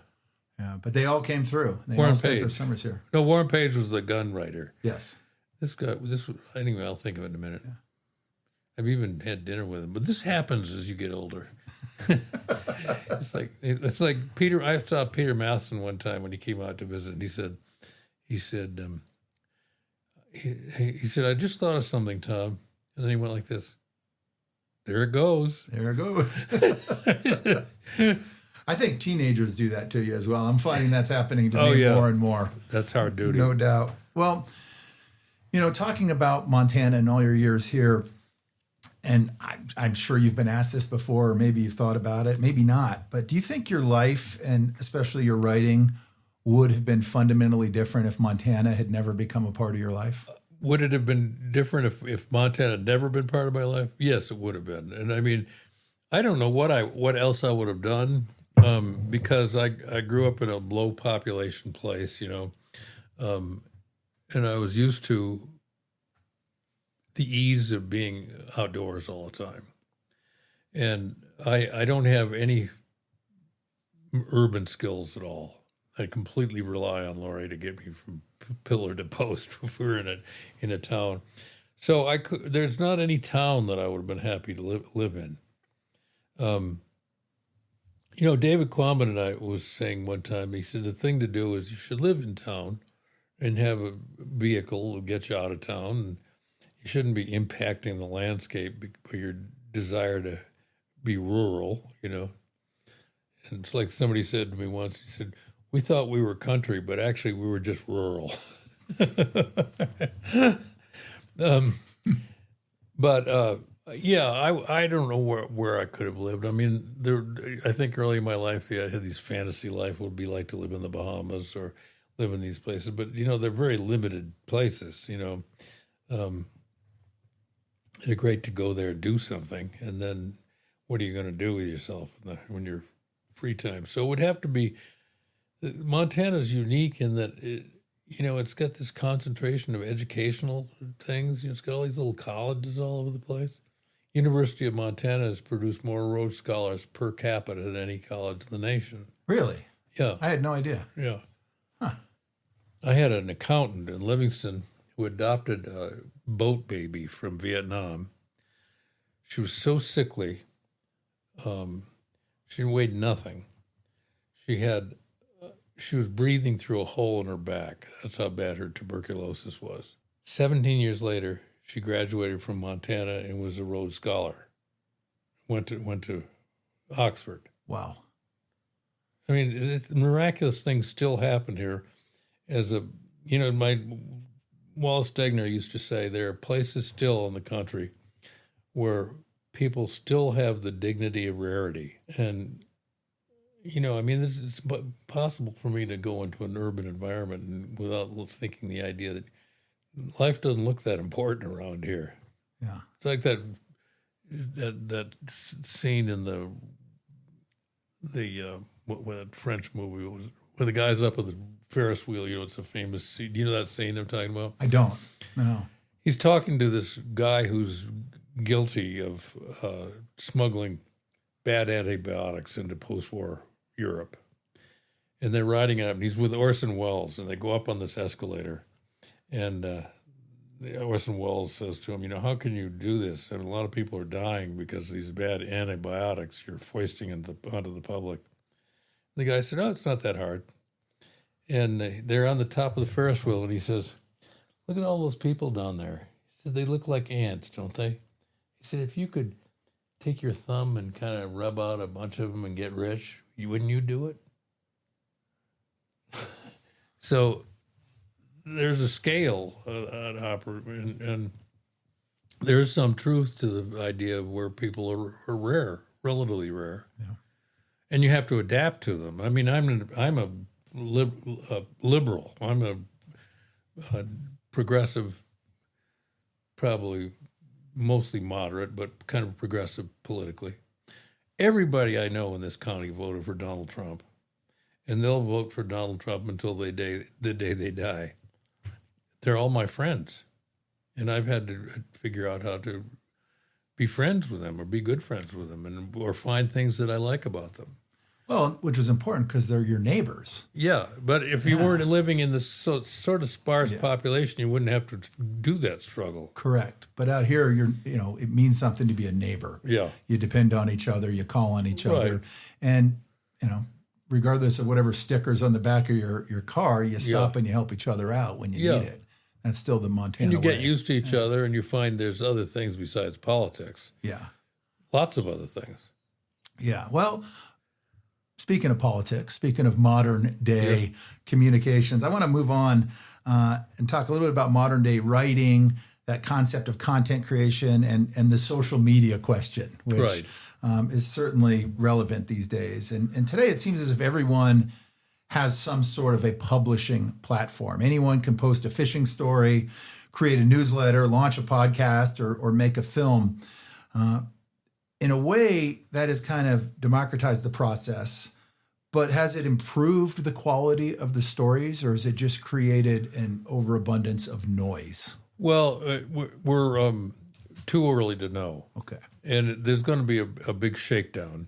But they all came through. They Warren all spent Page. their summers here. No, Warren Page was the gun writer. Yes. Anyway, I'll think of it in a minute. Yeah. I've even had dinner with him, but this happens as you get older. It's like Peter. I saw Peter Matheson one time when he came out to visit, and he said, I just thought of something, Tom, and then he went like this. There it goes. There it goes. I think teenagers do that to you as well. I'm finding that's happening to me more and more. That's hard duty. No doubt. Well, you know, talking about Montana and all your years here, and I'm sure you've been asked this before, or maybe you've thought about it, maybe not, but do you think your life, and especially your writing, would have been fundamentally different if Montana had never become a part of your life? Would it have been different if Montana had never been part of my life? Yes, it would have been. And I mean, I don't know what else I would have done, because I grew up in a low population place, you know, and I was used to the ease of being outdoors all the time. And I don't have any urban skills at all. I completely rely on Lori to get me from pillar to post if we're in a town. So there's not any town that I would have been happy to live in. You know, David Quammen and I was saying one time, he said the thing to do is you should live in town and have a vehicle that gets you out of town. And you shouldn't be impacting the landscape by your desire to be rural, you know. And it's like somebody said to me once, he said, we thought we were country, but actually we were just rural. I don't know where I could have lived. I mean, I think early in my life, I had these fantasy life would be like to live in the Bahamas or live in these places, but they're very limited places. They're great to go there and do something, and then what are you going to do with yourself when you're free time? So it would have to be. Montana's unique in that it's got this concentration of educational things. It's got all these little colleges all over the place. University of Montana has produced more Rhodes Scholars per capita than any college in the nation. Really? Yeah. I had no idea. Yeah. Huh. I had an accountant in Livingston who adopted a boat baby from Vietnam. She was so sickly. She weighed nothing. She was breathing through a hole in her back. That's how bad her tuberculosis was. 17 years later, she graduated from Montana and was a Rhodes Scholar. Went to Oxford. Wow. I mean, miraculous things still happen here. My Wallace Stegner used to say there are places still in the country where people still have the dignity of rarity. And it's possible for me to go into an urban environment and without thinking the idea that life doesn't look that important around here. Yeah, it's like that scene in the what French movie was where the guy's up with the Ferris wheel. It's a famous scene. Do you know that scene I'm talking about? I don't. No. He's talking to this guy who's guilty of smuggling bad antibiotics into post-war Europe. And they're riding up, and he's with Orson Welles, and they go up on this escalator. And Orson Welles says to him, how can you do this? And a lot of people are dying because of these bad antibiotics you're foisting onto the public. The guy said, it's not that hard. And they're on the top of the Ferris wheel, and he says, look at all those people down there. He said, they look like ants, don't they? He said, if you could take your thumb and kind of rub out a bunch of them and get rich, wouldn't you do it? So there's a scale and there's some truth to the idea of where people are rare, relatively rare. Yeah. And you have to adapt to them. I mean, I'm a liberal. I'm a progressive, probably mostly moderate, but kind of progressive politically. Everybody I know in this county voted for Donald Trump, and they'll vote for Donald Trump until the day they die. They're all my friends, and I've had to figure out how to be friends with them or be good friends with them or find things that I like about them. Well, which is important because they're your neighbors. Yeah, but if you weren't living in this sort of sparse population, you wouldn't have to do that struggle. Correct. But out here, it means something to be a neighbor. Yeah. You depend on each other. You call on each other. And, regardless of whatever stickers on the back of your car, you stop and you help each other out when you need it. That's still the Montana And you way. get used to each other, and you find there's other things besides politics. Yeah. Lots of other things. Yeah. Well, speaking of politics, speaking of modern day communications, I want to move on and talk a little bit about modern day writing, that concept of content creation, and the social media question, which is certainly relevant these days. And today it seems as if everyone has some sort of a publishing platform. Anyone can post a fishing story, create a newsletter, launch a podcast, or make a film. In a way, that has kind of democratized the process, but has it improved the quality of the stories, or has it just created an overabundance of noise? Well, we're too early to know. Okay. And there's going to be a big shakedown.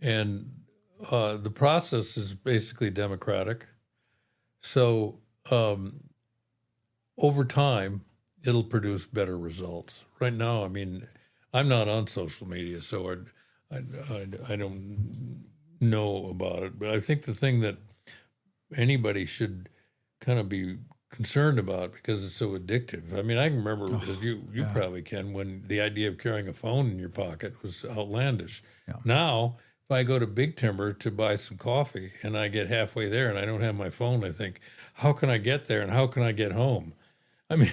And the process is basically democratic. So over time, it'll produce better results. Right now, I mean, I'm not on social media, so I don't know about it. But I think the thing that anybody should kind of be concerned about, because it's so addictive. I mean, I can remember, as you probably can, when the idea of carrying a phone in your pocket was outlandish. Yeah. Now, if I go to Big Timber to buy some coffee and I get halfway there and I don't have my phone, I think, how can I get there and how can I get home? I mean,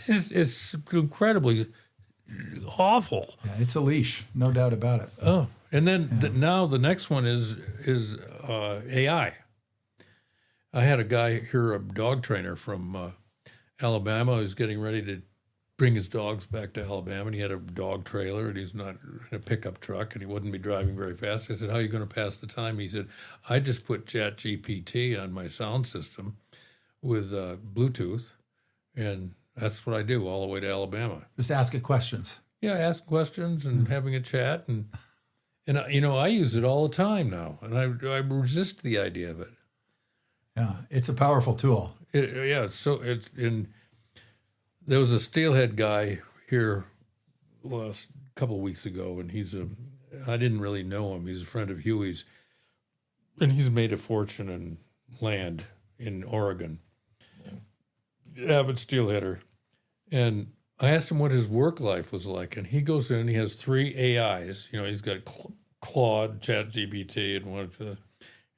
it's incredibly awful. Yeah, it's a leash, no doubt about it. Oh, and then now the next one is AI. I had a guy here, a dog trainer from Alabama, who's getting ready to bring his dogs back to Alabama, and he had a dog trailer, and he's not in a pickup truck, and he wouldn't be driving very fast. I said, how are you going to pass the time? He said, I just put ChatGPT on my sound system with Bluetooth, and that's what I do all the way to Alabama. Just ask it questions. Yeah, ask questions and having a chat, and I use it all the time now, and I resist the idea of it. Yeah, it's a powerful tool. There was a steelhead guy here last couple of weeks ago, and I didn't really know him. He's a friend of Huey's, and he's made a fortune in land in Oregon. Avid steelheader. And I asked him what his work life was like, and he goes in, he has 3 AIs. He's got Claude, ChatGPT,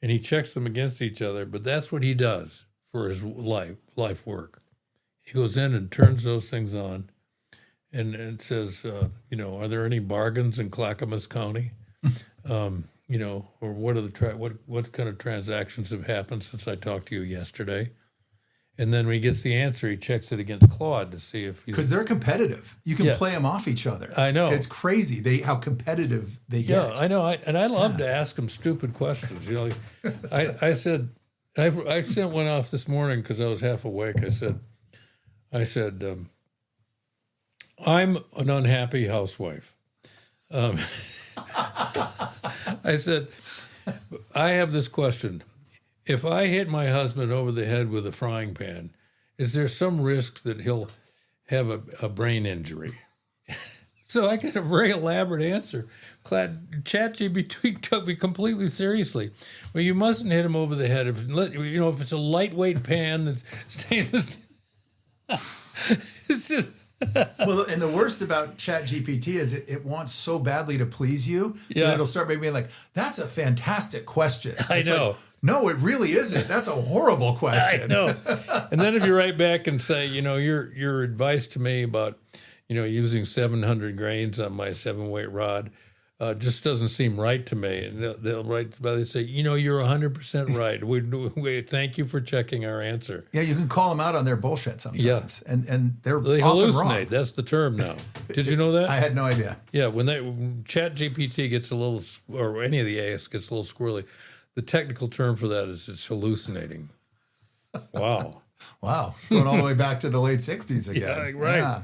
and he checks them against each other, but that's what he does for his life work. He goes in and turns those things on and says, are there any bargains in Clackamas County? Or what kind of transactions have happened since I talked to you yesterday? And then when he gets the answer, he checks it against Claude to see if he's... Because they're competitive. You can play them off each other. I know. It's crazy how competitive they get. Yeah, I know. I love to ask them stupid questions. I said, I sent one off this morning because I was half awake. I said, I'm an unhappy housewife. I said, I have this question. If I hit my husband over the head with a frying pan, is there some risk that he'll have a brain injury? So I got a very elaborate answer. ChatGPT took me completely seriously. Well, you mustn't hit him over the head. If it's a lightweight pan that's stainless. It's just... Well, and the worst about ChatGPT is it wants so badly to please you that it'll start being like, that's a fantastic question. I know. Like, no, it really isn't. That's a horrible question. I know. And then if you write back and say, your advice to me about, using 700 grains on my 7-weight rod just doesn't seem right to me. And they'll write back and say, you're 100% right. We thank you for checking our answer. Yeah, you can call them out on their bullshit sometimes. Yeah. And they often hallucinate. Wrong. That's the term now. Did you know that? I had no idea. Yeah, when ChatGPT gets a little, or any of the AIs gets a little squirrely, the technical term for that is it's hallucinating. Wow. Wow. Going all the way back to the late 60s again. Yeah, right. Yeah.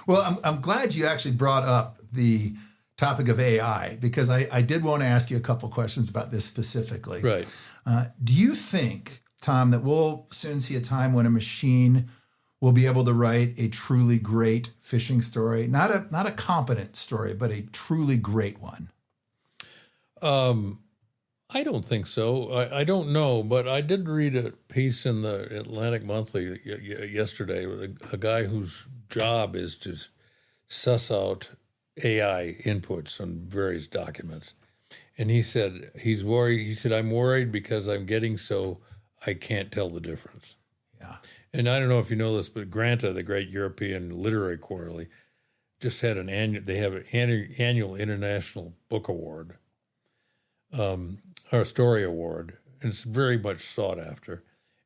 Well, I'm glad you actually brought up the topic of AI, because I did want to ask you a couple questions about this specifically. Right. Do you think, Tom, that we'll soon see a time when a machine will be able to write a truly great fishing story? Not a competent story, but a truly great one. I don't think so. I don't know, but I did read a piece in the Atlantic Monthly yesterday with a guy whose job is to suss out AI inputs on various documents. And he said he's worried. He said, I'm worried because I'm getting so I can't tell the difference. Yeah. And I don't know if you know this, but Granta, the great European Literary Quarterly, just had an annual International Book Award. Or story award, and it's very much sought after.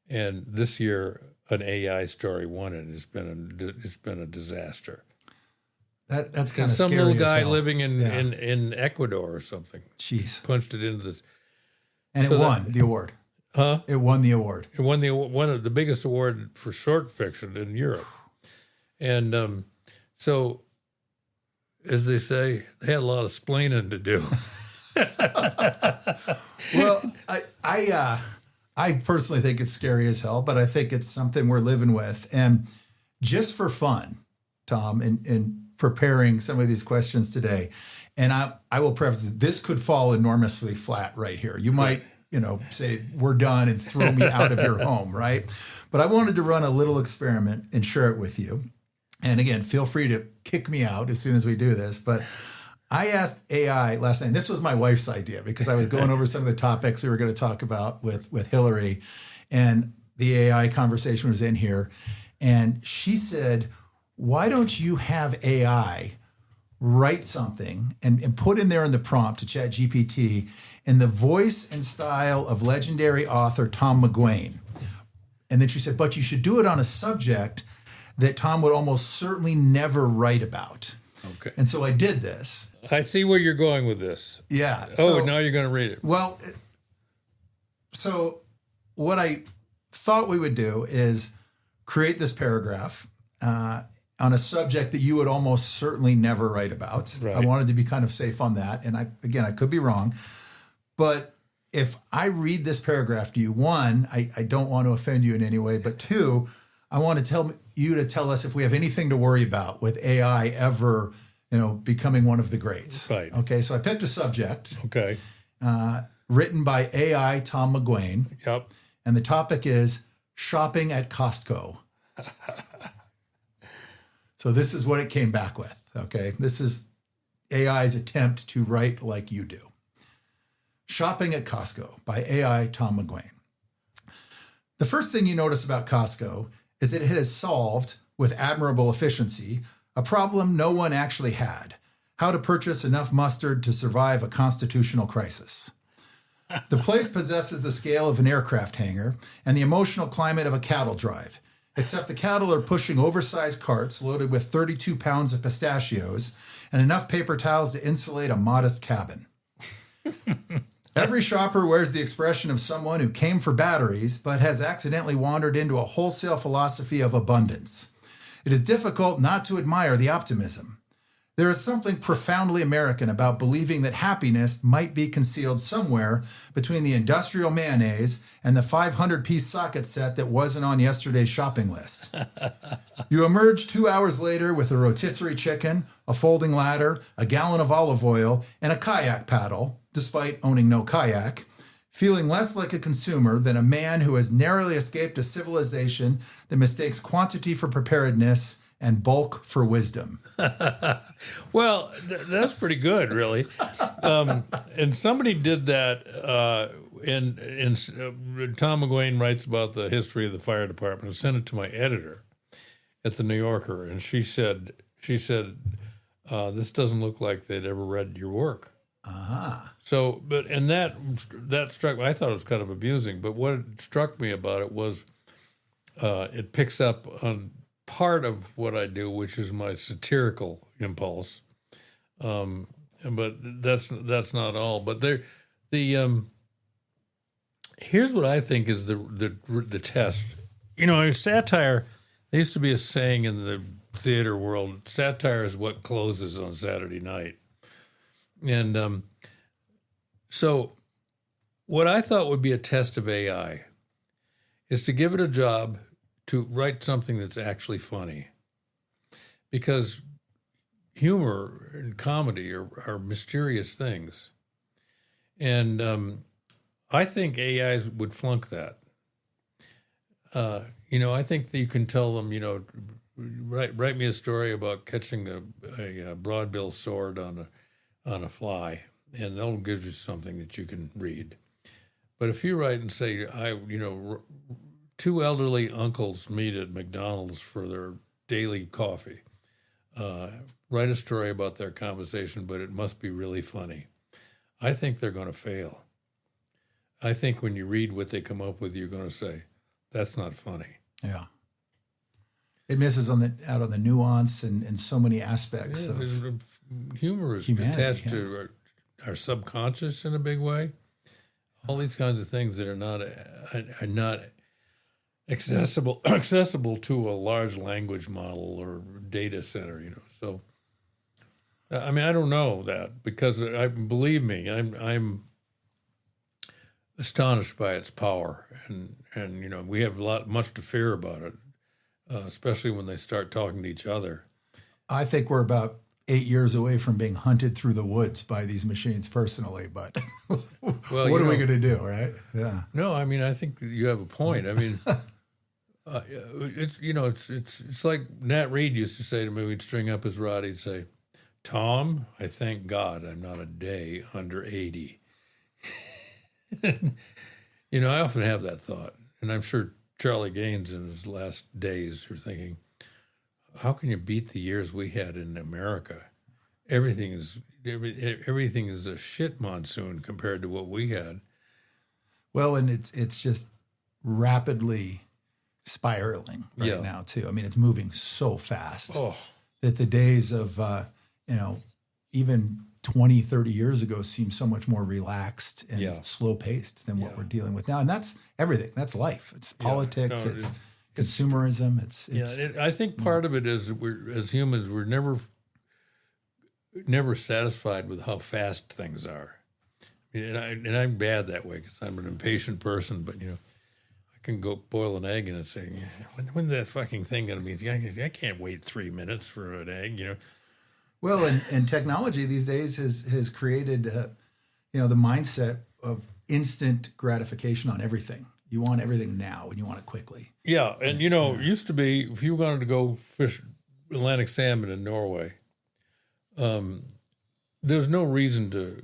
And this year, an AI story won it. It's been a disaster. That's kind of some scary little guy as hell. living in Ecuador or something. Jeez, punched it into this, and it won the award. Huh? It won the award. It won one of the biggest award for short fiction in Europe. And so, as they say, they had a lot of splaining to do. Well, I personally think it's scary as hell, but I think it's something we're living with. And just for fun, Tom, in preparing some of these questions today, and I will preface this could fall enormously flat right here. You might, say we're done and throw me out of your home, right? But I wanted to run a little experiment and share it with you. And again, feel free to kick me out as soon as we do this, but I asked AI last night, and this was my wife's idea because I was going over some of the topics we were going to talk about with Hillary, and the AI conversation was in here. And she said, why don't you have AI write something and put in there in the prompt to ChatGPT in the voice and style of legendary author Tom McGuane. And then she said, but you should do it on a subject that Tom would almost certainly never write about. Okay. And so I did this. I see where you're going with this. Yeah. Now you're going to read it. Well, so what I thought we would do is create this paragraph on a subject that you would almost certainly never write about. Right. I wanted to be kind of safe on that. And I could be wrong. But if I read this paragraph to you, one, I don't want to offend you in any way. But two, I want to tell you to tell us if we have anything to worry about with AI ever, becoming one of the greats. Right. Okay. So I picked a subject. Okay. Written by AI Tom McGuane. Yep. And the topic is shopping at Costco. So this is what it came back with, okay? This is AI's attempt to write like you do. Shopping at Costco by AI Tom McGuane. The first thing you notice about Costco is that it has solved, with admirable efficiency, a problem no one actually had: how to purchase enough mustard to survive a constitutional crisis. The place possesses the scale of an aircraft hangar and the emotional climate of a cattle drive, except the cattle are pushing oversized carts loaded with 32 pounds of pistachios and enough paper towels to insulate a modest cabin. Every shopper wears the expression of someone who came for batteries but has accidentally wandered into a wholesale philosophy of abundance. It is difficult not to admire the optimism. There is something profoundly American about believing that happiness might be concealed somewhere between the industrial mayonnaise and the 500-piece socket set that wasn't on yesterday's shopping list. You emerge 2 hours later with a rotisserie chicken, a folding ladder, a gallon of olive oil, and a kayak paddle, despite owning no kayak, feeling less like a consumer than a man who has narrowly escaped a civilization that mistakes quantity for preparedness and bulk for wisdom. Well, that's pretty good, really. And somebody did that. Tom McGuane writes about the history of the fire department. I sent it to my editor at the New Yorker, and she said, this doesn't look like they'd ever read your work. So, that struck me. I thought it was kind of amusing, but what struck me about it was it picks up on part of what I do, which is my satirical impulse. But that's not all. But here's what I think is the test. Satire. There used to be a saying in the theater world: satire is what closes on Saturday night. And so, what I thought would be a test of AI is to give it a job to write something that's actually funny, because humor and comedy are mysterious things. And I think AI would flunk that. I think that you can tell them, write me a story about catching a broadbill sword on a fly, and they'll give you something that you can read. But if you write and say, two elderly uncles meet at McDonald's for their daily coffee. Write a story about their conversation, but it must be really funny. I think they're going to fail. I think when you read what they come up with, you're going to say, that's not funny. Yeah. It misses out on the nuance and so many aspects of humor is humanity, attached to our subconscious in a big way. All these kinds of things that are not accessible to a large language model or data center, So, I mean, I don't know that, because believe me, I'm astonished by its power, and we have much to fear about it, especially when they start talking to each other. I think we're about 8 years away from being hunted through the woods by these machines personally, but what are we going to do, right? Yeah. No, I mean, I think you have a point. I mean, it's like Nat Reed used to say to me, we'd string up his rod, he'd say, Tom, I thank God I'm not a day under 80. I often have that thought, and I'm sure Charlie Gaines in his last days are thinking, how can you beat the years we had in America? everything is a shit monsoon compared to what we had. Well, and it's just rapidly spiraling right now too. I mean, it's moving so fast that the days of even 20, 30 years ago seem so much more relaxed and slow paced than what we're dealing with now. And that's everything. That's life. It's politics. It's consumerism. It's I think part of it is as humans, we're never satisfied with how fast things are. And I'm bad that way because I'm an impatient person, but I can go boil an egg and say, when's that fucking thing going to be? I can't wait 3 minutes for an egg, Well, and technology these days has created, the mindset of instant gratification on everything. You want everything now and you want it quickly. Yeah, and it used to be if you wanted to go fish Atlantic salmon in Norway, there's no reason to,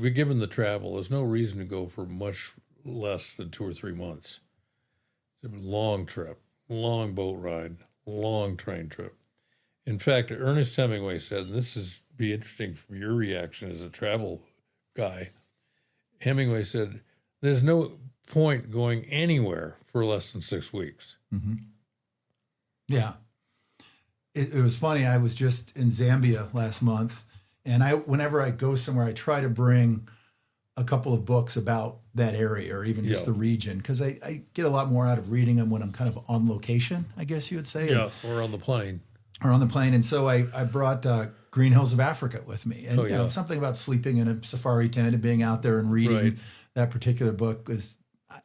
given the travel, there's no reason to go for much less than 2 or 3 months. It's a long trip, long boat ride, long train trip. In fact, Ernest Hemingway said, and this is be interesting from your reaction as a travel guy, Hemingway said, there's no point going anywhere for less than 6 weeks. Mm-hmm. Yeah. It was funny. I was just in Zambia last month, and whenever I go somewhere, I try to bring a couple of books about that area or even just the region, because I get a lot more out of reading them when I'm kind of on location, I guess you would say. Yeah, or on the plane. And so I brought Green Hills of Africa with me. And something about sleeping in a safari tent and being out there and reading that particular book is,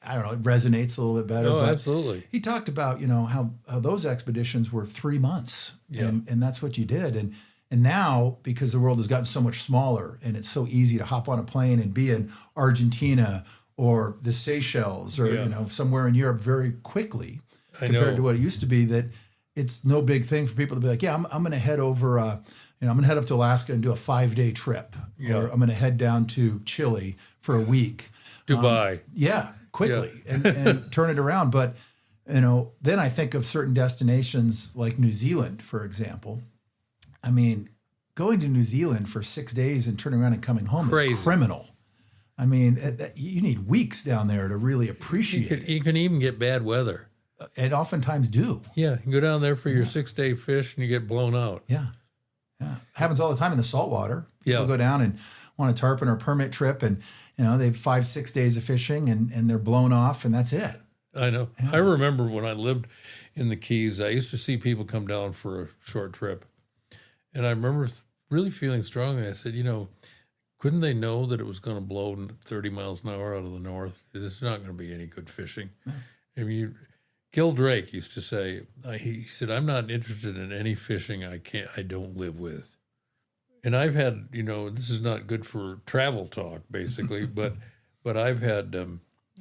I don't know, it resonates a little bit better. Oh, but absolutely. He talked about, how those expeditions were 3 months. Yeah. And that's what you did. And now, because the world has gotten so much smaller and it's so easy to hop on a plane and be in Argentina or the Seychelles or, somewhere in Europe very quickly compared to what it used to be, that it's no big thing for people to be like, I'm going to head over, I'm going to head up to Alaska and do a 5-day trip. Yeah. Or I'm going to head down to Chile for a week. Dubai. Quickly and turn it around. But, then I think of certain destinations like New Zealand, for example. I mean, going to New Zealand for 6 days and turning around and coming home is criminal. I mean, you need weeks down there to really appreciate it. You can even get bad weather. And oftentimes do. Yeah, you go down there for your 6-day fish and you get blown out. Yeah. Happens all the time in the saltwater. People go down and want a tarpon or permit trip, and they have 5-6 days of fishing and they're blown off, and that's it. I know. Yeah. I remember when I lived in the Keys, I used to see people come down for a short trip. And I remember really feeling strongly. I said, couldn't they know that it was going to blow 30 miles an hour out of the north? It's not going to be any good fishing. No. I mean, Gil Drake used to say, he said, I'm not interested in any fishing I don't live with. And I've had, this is not good for travel talk, basically, but I've had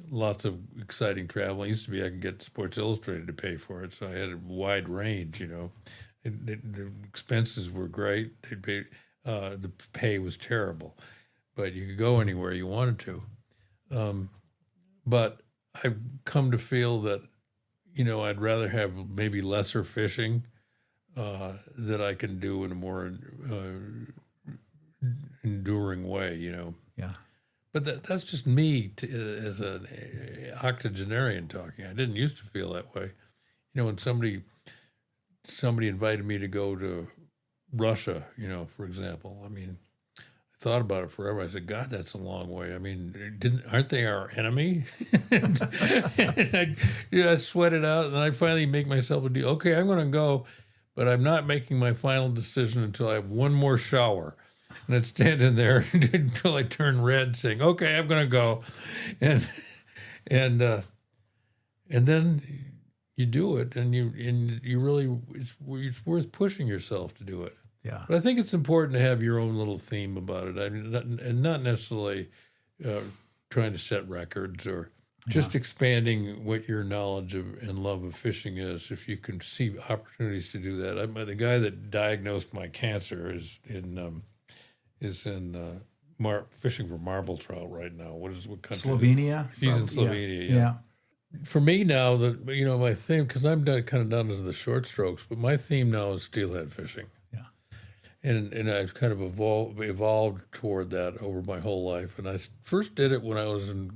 lots of exciting travel. It used to be I could get Sports Illustrated to pay for it, so I had a wide range, The expenses were great. The pay was terrible, but you could go anywhere you wanted to. But I've come to feel that, I'd rather have maybe lesser fishing that I can do in a more enduring way, Yeah. But that's just me as an octogenarian talking. I didn't used to feel that way. When somebody invited me to go to Russia, for example. I mean, I thought about it forever. I said, God, that's a long way. I mean, aren't they our enemy? and I sweat it out, and then I finally make myself a deal. Okay, I'm going to go, but I'm not making my final decision until I have one more shower. And I'd stand in there until I turn red, saying, okay, I'm going to go. And then you do it, and you really, it's worth pushing yourself to do it. Yeah. But I think it's important to have your own little theme about it. I mean, and not necessarily trying to set records or just expanding what your knowledge of and love of fishing is. If you can see opportunities to do that. The guy that diagnosed my cancer is in fishing for marble trout right now. What country? Slovenia. He's in Slovenia. Yeah. For me now, my theme, because I'm kind of down to the short strokes, but my theme now is steelhead fishing. Yeah. And I've kind of evolved toward that over my whole life. And I first did it when I was in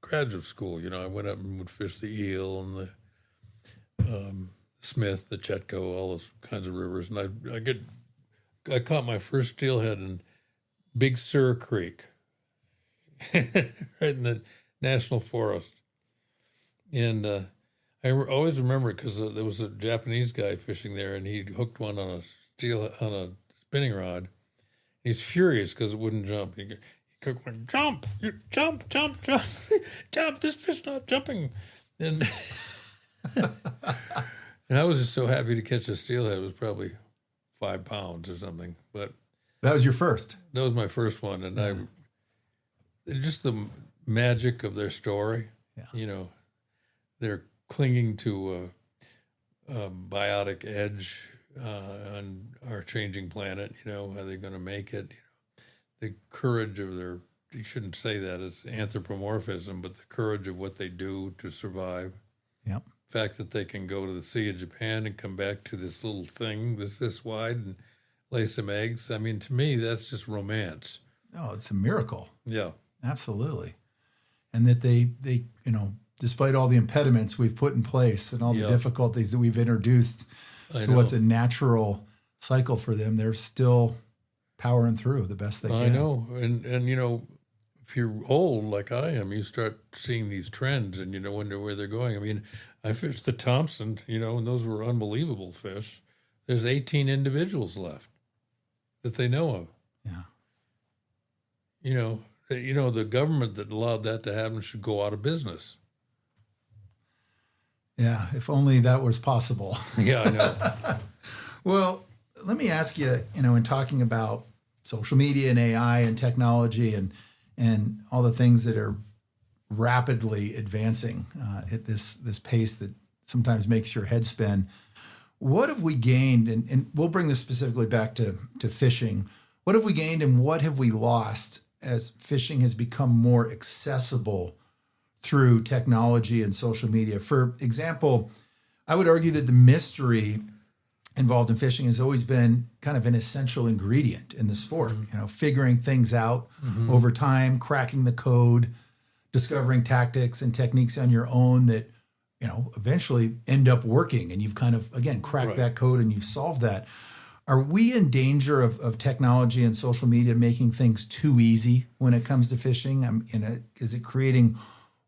graduate school. I went up and would fish the eel and the Smith, the Chetco, all those kinds of rivers. And I caught my first steelhead in Big Sur Creek, right in the National Forest. And I always remember it because there was a Japanese guy fishing there, and he hooked one on a spinning rod. He's furious because it wouldn't jump. He went, jump, jump, jump, jump, jump. This fish not jumping. And and I was just so happy to catch a steelhead. It was probably 5 pounds or something. But that was your first. That was my first one, and just the magic of their story. Yeah. They're clinging to a biotic edge on our changing planet. Are they going to make it? The courage of you shouldn't say that as anthropomorphism, but the courage of what they do to survive. Yep. The fact that they can go to the Sea of Japan and come back to this little thing that's this wide and lay some eggs. I mean, to me, that's just romance. Oh, it's a miracle. Yeah. Absolutely. And that they despite all the impediments we've put in place and all the difficulties that we've introduced to what's a natural cycle for them, they're still powering through the best they can. I know. And if you're old like I am, you start seeing these trends and wonder where they're going. I mean, I fished the Thompson, and those were unbelievable fish. There's 18 individuals left that they know of. Yeah. The government that allowed that to happen should go out of business. Yeah, if only that was possible. Yeah, I know. Well, let me ask you, in talking about social media and AI and technology and all the things that are rapidly advancing at this pace that sometimes makes your head spin, what have we gained? And we'll bring this specifically back to fishing. What have we gained and what have we lost as fishing has become more accessible through technology and social media? For example, I would argue that the mystery involved in fishing has always been kind of an essential ingredient in the sport, figuring things out over time, cracking the code, discovering tactics and techniques on your own that, eventually end up working. And you've kind of, again, cracked that code and you've solved that. Are we in danger of technology and social media making things too easy when it comes to fishing? Is it creating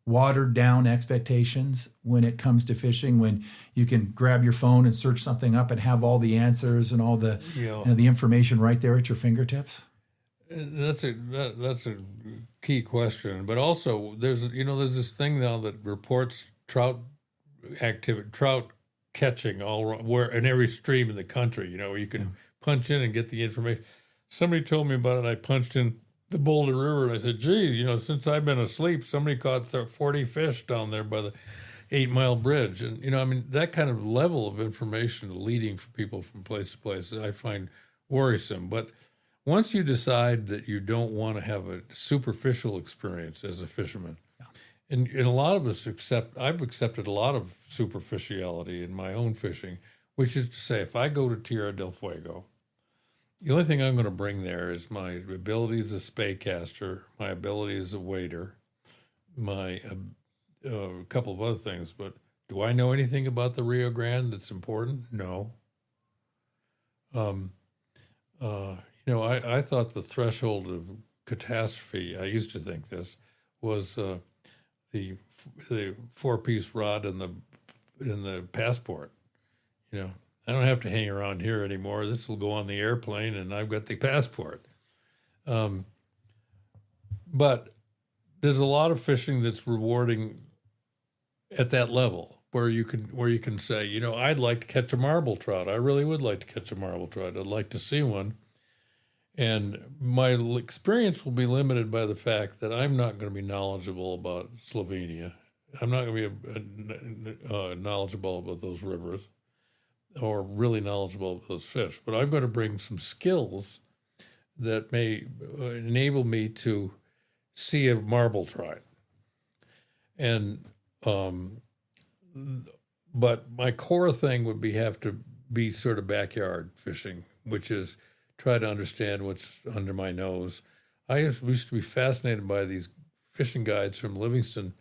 watered down expectations when it comes to fishing, when you can grab your phone and search something up and have all the answers and all the the information right there at your fingertips? That's a key question. But also there's this thing now that reports trout catching where in every stream in the country. You can punch in and get the information. Somebody told me about it. I punched in the Boulder River, and I said, gee, since I've been asleep, somebody caught 40 fish down there by the 8 Mile Bridge. And, that kind of level of information leading for people from place to place, I find worrisome. But once you decide that you don't want to have a superficial experience as a fisherman, and a lot of us I've accepted a lot of superficiality in my own fishing, which is to say, if I go to Tierra del Fuego, the only thing I'm going to bring there is my ability as a spay caster, my ability as a waiter, my a couple of other things. But do I know anything about the Rio Grande that's important? No. I thought the threshold of catastrophe, I used to think this, was the 4-piece rod in the passport. I don't have to hang around here anymore. This will go on the airplane, and I've got the passport. But there's a lot of fishing that's rewarding at that level, where you can say, I'd like to catch a marble trout. I really would like to catch a marble trout. I'd like to see one. And my experience will be limited by the fact that I'm not going to be knowledgeable about Slovenia. I'm not going to be knowledgeable about those rivers or really knowledgeable about those fish. But I'm going to bring some skills that may enable me to see a marble trout. And but my core thing would have to be sort of backyard fishing, which is try to understand what's under my nose. I used to be fascinated by these fishing guides from Livingston.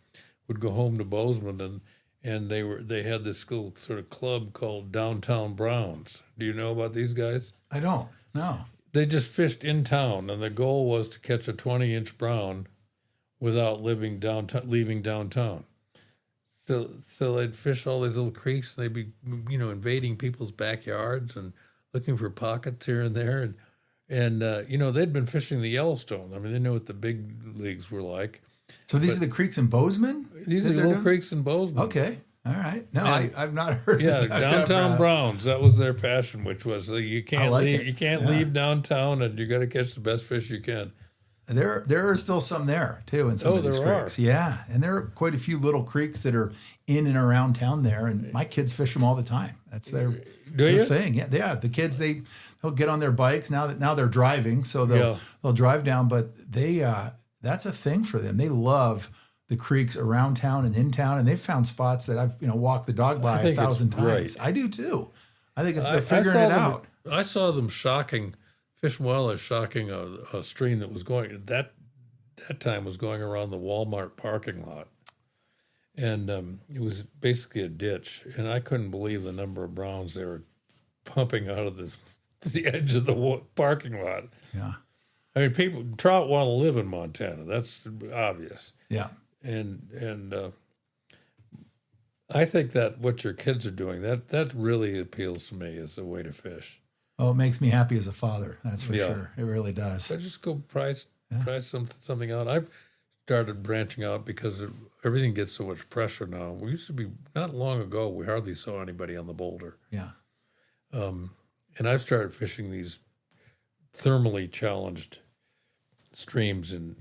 Would go home to Bozeman, and they had this little sort of club called Downtown Browns. Do you know about these guys? I don't. No. They just fished in town, and the goal was to catch a 20-inch brown without leaving downtown. So they'd fish all these little creeks, and they'd be, invading people's backyards and looking for pockets here and there. And they'd been fishing the Yellowstone. I mean, they knew what the big leagues were like. So these are the creeks in Bozeman? These are little creeks in Bozeman. Okay. All right. No, I've not heard of that. Yeah, Downtown Browns. That was their passion, which was you can't leave. You can't leave downtown, and you got to catch the best fish you can. There are still some there too in some of these creeks. Yeah, and there are quite a few little creeks that are in and around town there, and my kids fish them all the time. That's their thing. Yeah. The kids they'll get on their bikes now they're driving, so they'll drive down, but that's a thing for them. They love the creeks around town and in town, and they've found spots that I've walked the dog by 1,000 times. I do too. I think they're figuring it out. I saw them fish and wildlife shocking a stream that was going that time was going around the Walmart parking lot, and it was basically a ditch, and I couldn't believe the number of browns they were pumping out of the edge of the parking lot. Yeah. I mean, trout want to live in Montana. That's obvious. Yeah. And I think that what your kids are doing, that really appeals to me as a way to fish. Oh, it makes me happy as a father. That's for sure. It really does. I just go try something out. I've started branching out because everything gets so much pressure now. We used to be, not long ago, we hardly saw anybody on the boulder. Yeah. And I've started fishing these thermally challenged streams in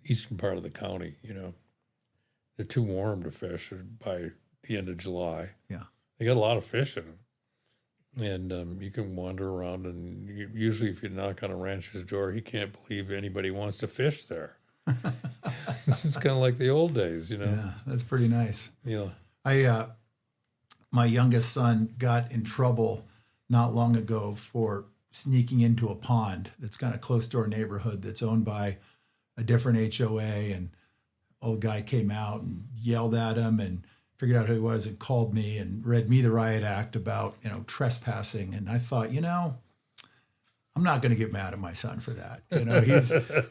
eastern part of the county. They're too warm to fish by the end of July. Yeah, they got a lot of fish in them, and you can wander around. And usually, if you knock on a rancher's door, he can't believe anybody wants to fish there. It's kind of like the old days, Yeah, that's pretty nice. Yeah, my youngest son got in trouble not long ago for sneaking into a pond that's kind of close to our neighborhood that's owned by a different HOA, and old guy came out and yelled at him and figured out who he was and called me and read me the riot act about, trespassing. And I thought, I'm not going to get mad at my son for that.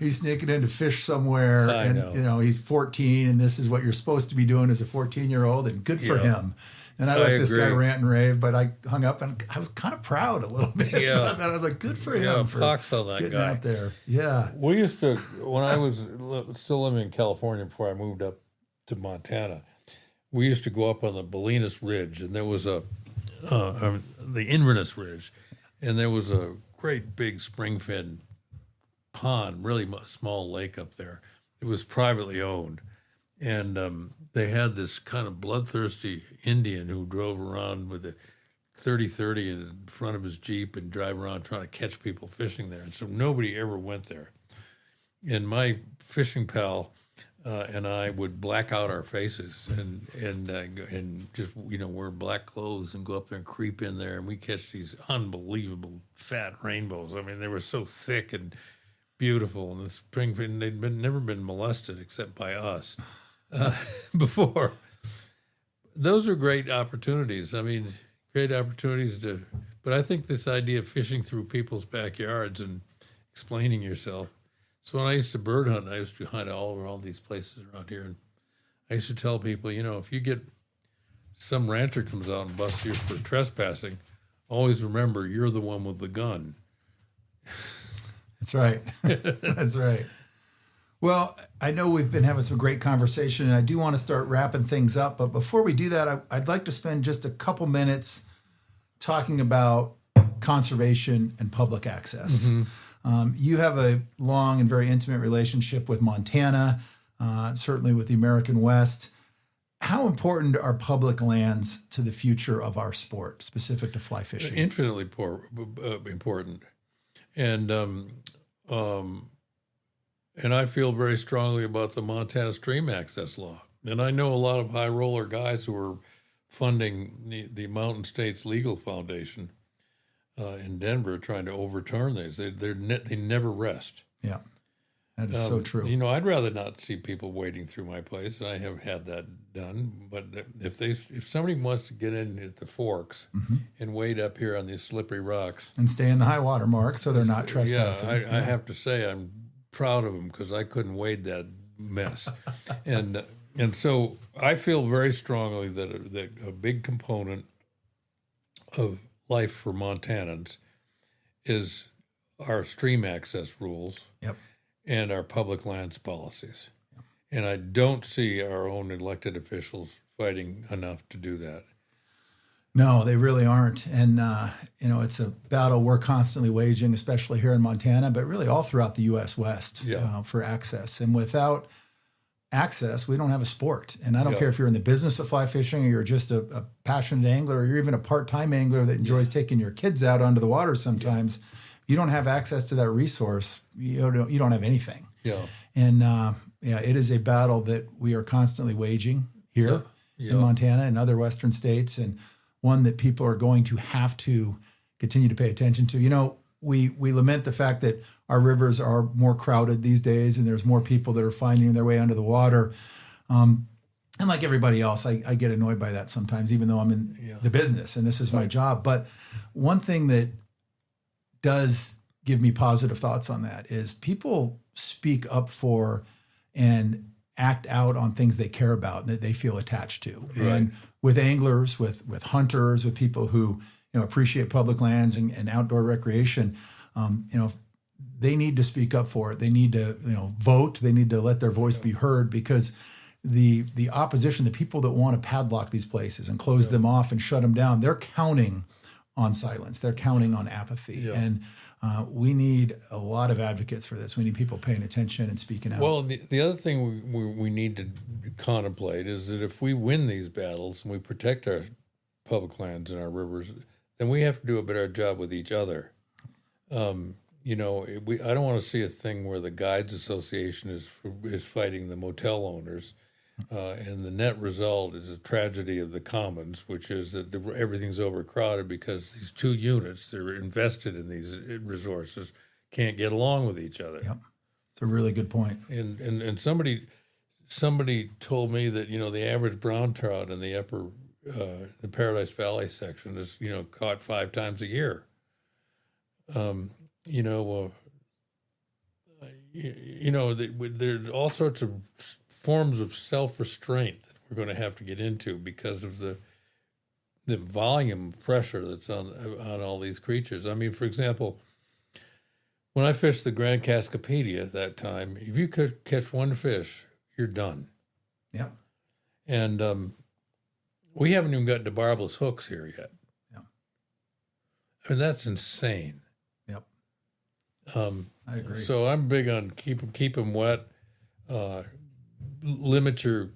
He's sneaking in to fish somewhere, and he's 14, and this is what you're supposed to be doing as a 14-year-old, and good for him. And I let this guy rant and rave, but I hung up, and I was kind of proud a little bit about that. I was like, good for him for pox on that getting guy out there. Yeah. We used to, when I was still living in California before I moved up to Montana, we used to go up on the Bolinas Ridge, and there was the Inverness Ridge, and there was a great big spring-fed pond, really small lake up there. It was privately owned, and they had this kind of bloodthirsty Indian who drove around with a 30-30 in front of his Jeep and drive around trying to catch people fishing there. And so nobody ever went there. And my fishing pal and I would black out our faces and just wear black clothes and go up there and creep in there, and we catch these unbelievable fat rainbows. I mean, they were so thick and beautiful, and the spring fin, they'd never been molested except by us before. Those are great opportunities. I mean, great opportunities but I think this idea of fishing through people's backyards and explaining yourself. So when I used to bird hunt, I used to hunt all over all these places around here, and I used to tell people, if you get some rancher comes out and busts you for trespassing, always remember you're the one with the gun. That's right. That's right. Well, I know we've been having some great conversation, and I do want to start wrapping things up. But before we do that, I'd like to spend just a couple minutes talking about conservation and public access. Mm-hmm. You have a long and very intimate relationship with Montana, certainly with the American West. How important are public lands to the future of our sport, specific to fly fishing? Infinitely important. And I feel very strongly about the Montana Stream Access Law. And I know a lot of high roller guys who are funding the Mountain States Legal Foundation. in Denver trying to overturn these. They never rest. Yeah, that is so true. You know, I'd rather not see people wading through my place. I have had that done. But if somebody wants to get in at the forks and wade up here on these slippery rocks And stay in the high water mark so they're not trespassing. I have to say I'm proud of them because I couldn't wade that mess. and so I feel very strongly that a big component of life for Montanans is our stream access rules. Yep. And our public lands policies. And I don't see our own elected officials fighting enough to do that. No, they really aren't. And, it's a battle we're constantly waging, especially here in Montana, but really all throughout the U.S. West for access. And without access, we don't have a sport. And I don't care if you're in the business of fly fishing or you're just a passionate angler or you're even a part-time angler that enjoys taking your kids out onto the water sometimes. You don't have access to that resource, you don't have anything. Yeah. And it is a battle that we are constantly waging here in Montana and other Western states, and one that people are going to have to continue to pay attention to. You know, we lament the fact that our rivers are more crowded these days and there's more people that are finding their way under the water. And like everybody else, I get annoyed by that sometimes, even though I'm in the business and this is my job. But one thing that does give me positive thoughts on that is people speak up for and act out on things they care about that they feel attached to. Right. And with anglers, with hunters, with people who appreciate public lands and outdoor recreation, they need to speak up for it. They need to vote. They need to let their voice be heard, because the opposition, the people that want to padlock these places and close them off and shut them down, they're counting on silence. They're counting on apathy. Yeah. And we need a lot of advocates for this. We need people paying attention and speaking out. Well, the other thing we need to contemplate is that if we win these battles and we protect our public lands and our rivers, then we have to do a better job with each other. I don't want to see a thing where the Guides Association is fighting the motel owners. And the net result is a tragedy of the commons, which is that everything's overcrowded because these two units that are invested in these resources can't get along with each other. Yep, it's a really good point. And somebody told me that the average brown trout in the upper the Paradise Valley section is caught 5 times a year. There's all sorts of forms of self-restraint that we're going to have to get into because of the volume of pressure that's on all these creatures. I mean, for example, when I fished the Grand Cascapedia at that time, if you could catch one fish, you're done. Yep. And we haven't even got to barbless hooks here yet. Yeah. I mean, that's insane. Yep. I agree. So I'm big on keep them wet, limit your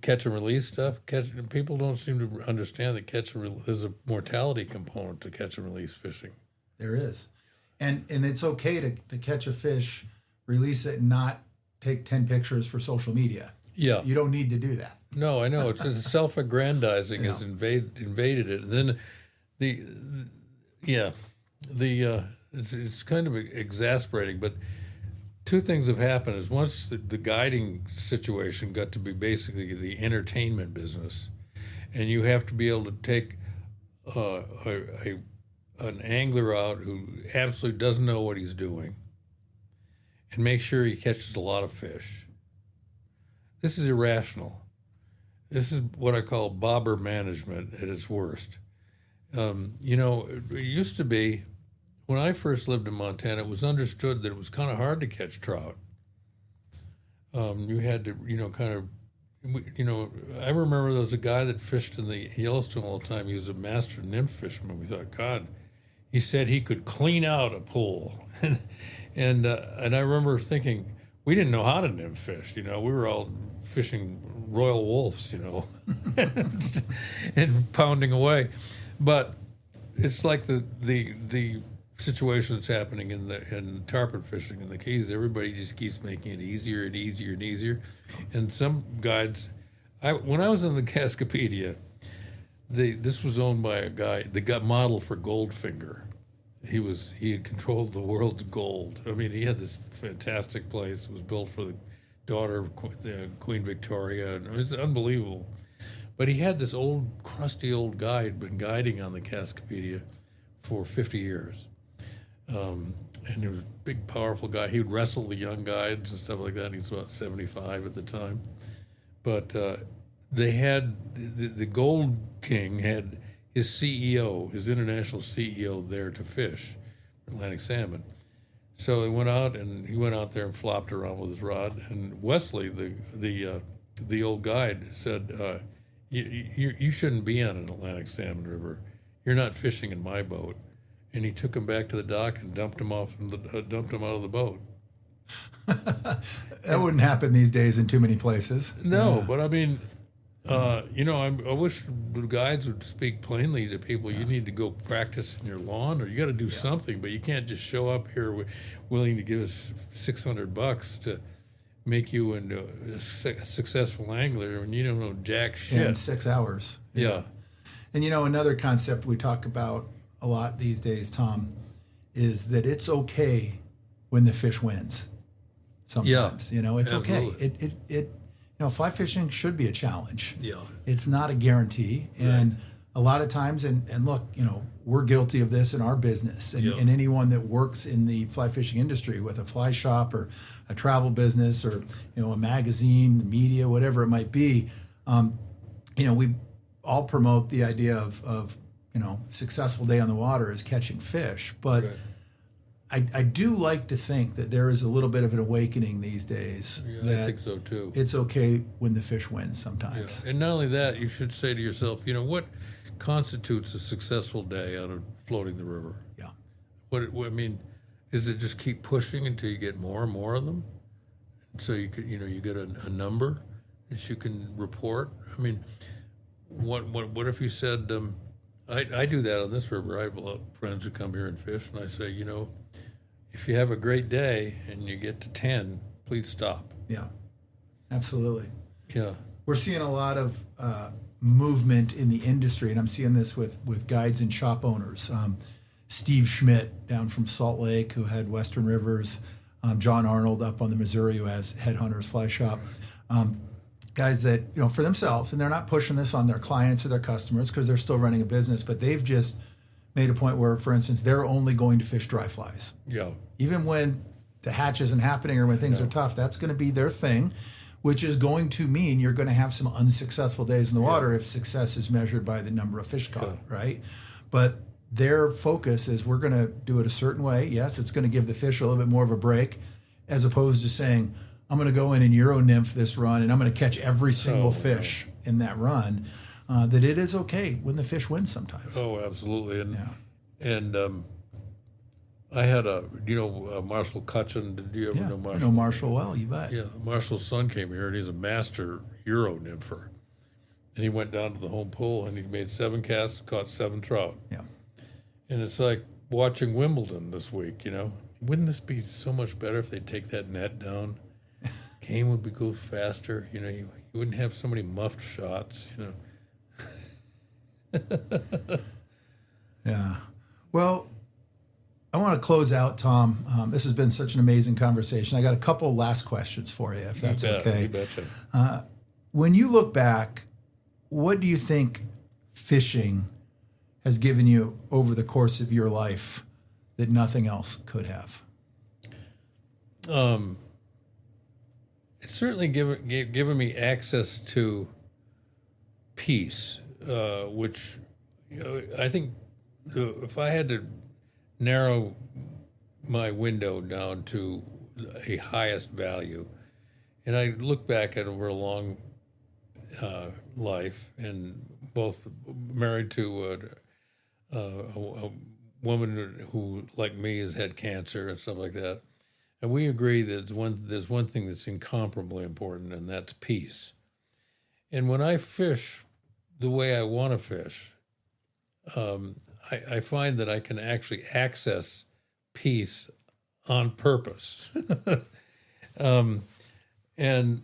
catch and release stuff. People don't seem to understand that there's a mortality component to catch and release fishing. There is. And it's okay to catch a fish, release it, and not take 10 pictures for social media. Yeah. You don't need to do that. No, I know. It's just self-aggrandizing has invaded it. And then it's kind of exasperating, but two things have happened. Is once the guiding situation got to be basically the entertainment business, and you have to be able to take an angler out who absolutely doesn't know what he's doing and make sure he catches a lot of fish. This is irrational. This is what I call bobber management at its worst. It used to be, when I first lived in Montana, it was understood that it was kind of hard to catch trout. You had to, I remember there was a guy that fished in the Yellowstone all the time. He was a master nymph fisherman. We thought, God, he said he could clean out a pool. and I remember thinking, we didn't know how to nymph fish. We were all fishing royal wolves, and pounding away. But it's like the situation that's happening in tarpon fishing in the Keys. Everybody just keeps making it easier and easier and easier. And some guides, when I was in the Cascapedia, this was owned by a guy that got model for Goldfinger. he had controlled the world's gold. I mean, he had this fantastic place. It was built for the daughter of Queen Victoria, and it was unbelievable. But he had this crusty old guide, been guiding on the Cascapedia for 50 years. And he was a big, powerful guy. He would wrestle the young guides and stuff like that. He was about 75 at the time. But they had, the Gold King had his CEO, his international CEO, there to fish Atlantic salmon. So he went out there and flopped around with his rod. And Wesley, the old guide, said, you shouldn't be on an Atlantic salmon river. You're not fishing in my boat. And he took him back to the dock and dumped him out of the boat. That wouldn't happen these days in too many places. No, but I mean, I wish the guides would speak plainly to people. You need to go practice in your lawn, or you got to do something. But you can't just show up here willing to give us $600 to make you into a successful angler when you don't know jack shit. In 6 hours. Yeah. And another concept we talk about a lot these days, Tom, is that it's okay when the fish wins. Sometimes, it's absolutely. okay. Fly fishing should be a challenge. Yeah. It's not a guarantee. And a lot of times, and look, we're guilty of this in our business, and anyone that works in the fly fishing industry with a fly shop or a travel business or, a magazine, the media, whatever it might be, we all promote the idea of successful day on the water is catching fish. But I do like to think that there is a little bit of an awakening these days. Yeah, I think so too. It's okay when the fish wins sometimes. Yeah. And not only that, you should say to yourself, what constitutes a successful day out of floating the river? Yeah. I mean, is it just keep pushing until you get more and more of them? So you could, you get a number that you can report? I mean, what if you said, I do that on this river. I have a lot of friends who come here and fish, and I say, if you have a great day and you get to 10, please stop. Yeah, absolutely. Yeah. We're seeing a lot of movement in the industry, and I'm seeing this with guides and shop owners. Steve Schmidt down from Salt Lake, who had Western Rivers. John Arnold up on the Missouri, who has Headhunters Fly Shop. Guys that, for themselves, and they're not pushing this on their clients or their customers because they're still running a business, but they've just made a point where, for instance, they're only going to fish dry flies. Yeah. Even when the hatch isn't happening or when things are tough, that's going to be their thing, which is going to mean you're going to have some unsuccessful days in the water if success is measured by the number of fish caught, right? But their focus is we're going to do it a certain way. Yes, it's going to give the fish a little bit more of a break, as opposed to saying, I'm going to go in and Euro nymph this run and I'm going to catch every single fish in that run. That it is okay when the fish wins sometimes. Oh, absolutely. And I had Marshall Cutchin. Did you ever know Marshall? I know Marshall well, you bet. Yeah, Marshall's son came here, and he's a master Euro nympher. And he went down to the home pool, and he made 7 casts, caught 7 trout. Yeah. And it's like watching Wimbledon this week, Wouldn't this be so much better if they take that net down? Game would go faster. You wouldn't have so many muffed shots, Yeah. Well, I want to close out, Tom. This has been such an amazing conversation. I got a couple last questions for you, if that's okay. You betcha. When you look back, what do you think fishing has given you over the course of your life that nothing else could have? It's certainly given me access to peace, which I think if I had to narrow my window down to a highest value, and I look back at over a long life, and both married to a woman who, like me, has had cancer and stuff like that. And we agree that there's one thing that's incomparably important, and that's peace. And when I fish the way I want to fish, I find that I can actually access peace on purpose. And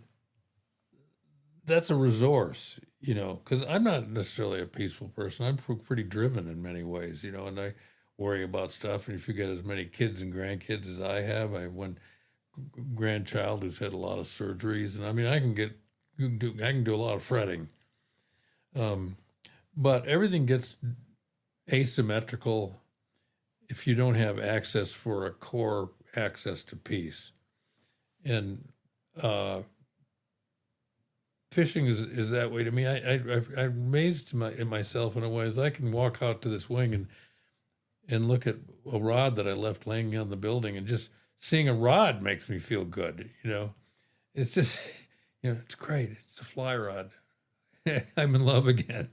that's a resource, because I'm not necessarily a peaceful person. I'm pretty driven in many ways, and worry about stuff. And if you get as many kids and grandkids as I have, I have one grandchild who's had a lot of surgeries, and I mean, I can do a lot of fretting. But everything gets asymmetrical if you don't have access for a core access to peace. And fishing is that way to me. I'm amazed at myself in a way as I can walk out to this wing and look at a rod that I left laying on the building, and just seeing a rod makes me feel good. It's just, it's great. It's a fly rod. I'm in love again.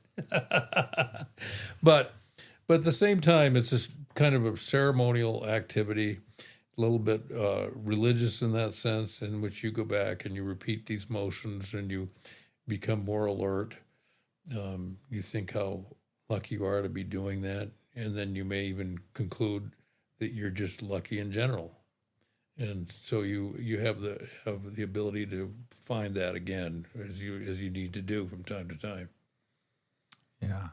But at the same time, it's just kind of a ceremonial activity, a little bit religious in that sense, in which you go back and you repeat these motions and you become more alert. You think how lucky you are to be doing that, and then you may even conclude that you're just lucky in general. And so you have the ability to find that again as you need to do from time to time. Yeah.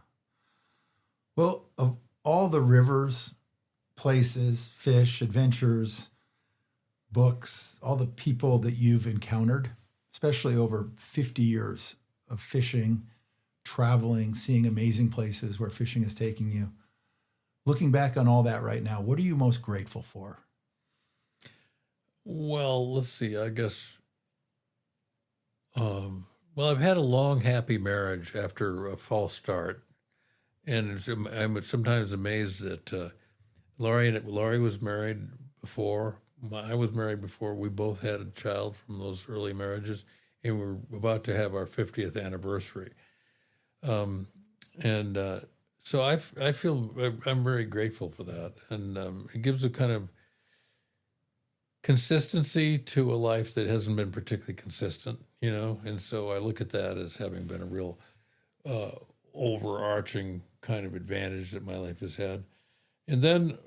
Well, of all the rivers, places, fish, adventures, books, all the people that you've encountered, especially over 50 years of fishing, traveling, seeing amazing places where fishing is taking you, looking back on all that right now, what are you most grateful for? Well, let's see. I guess, I've had a long, happy marriage after a false start. And I'm sometimes amazed that Laurie was married before. I was married before. We both had a child from those early marriages, and we're about to have our 50th anniversary. So I feel I'm very grateful for that. And it gives a kind of consistency to a life that hasn't been particularly consistent, and so I look at that as having been a real overarching kind of advantage that my life has had. And then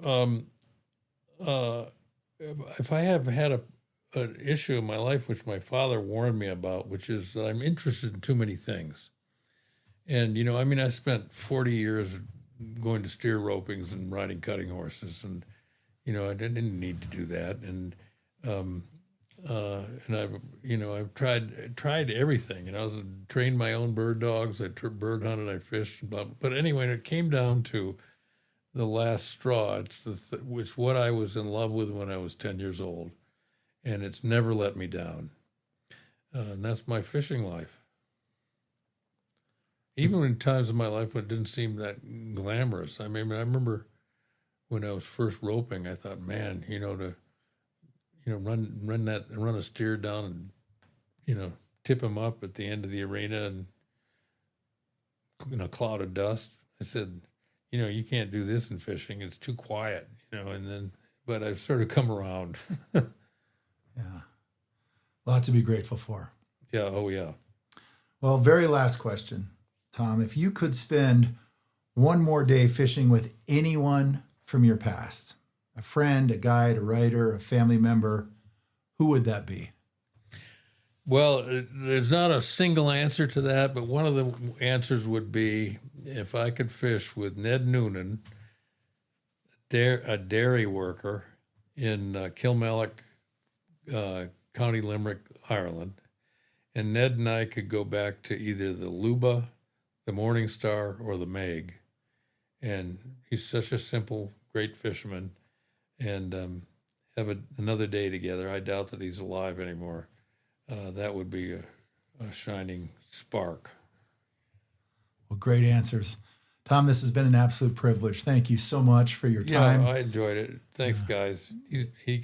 if I have had an issue in my life, which my father warned me about, which is that I'm interested in too many things. And, I spent 40 years going to steer ropings and riding cutting horses, and, I didn't need to do that. And I've tried everything. I trained my own bird dogs. I bird hunted. I fished. But anyway, it came down to the last straw. It's what I was in love with when I was 10 years old, and it's never let me down. And that's my fishing life. Even in times of my life when it didn't seem that glamorous. I remember when I was first roping, I thought, man, to run a steer down and, tip him up at the end of the arena and in a cloud of dust. I said, you can't do this in fishing. It's too quiet, but I've sort of come around. Yeah. A lot to be grateful for. Yeah. Oh, yeah. Well, very last question, Tom. If you could spend one more day fishing with anyone from your past, a friend, a guide, a writer, a family member, who would that be? Well, there's not a single answer to that, but one of the answers would be if I could fish with Ned Noonan, a dairy worker in Kilmallock, County Limerick, Ireland, and Ned and I could go back to either the Luba, the Morning Star, or the Meg. And he's such a simple, great fisherman. And have another day together. I doubt that he's alive anymore. That would be a shining spark. Well, great answers. Tom, this has been an absolute privilege. Thank you so much for your time. Yeah, I enjoyed it. Thanks, guys.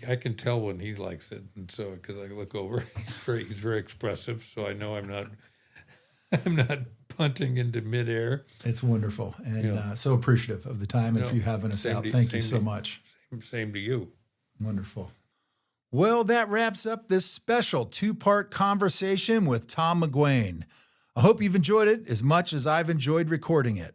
I can tell when he likes it, and so because I look over, he's very expressive. So I know I'm not punting into midair. It's wonderful, and so appreciative of the time and for you having us out. Thank you so much. Same to you. Wonderful. Well, that wraps up this special 2-part conversation with Tom McGuane. I hope you've enjoyed it as much as I've enjoyed recording it.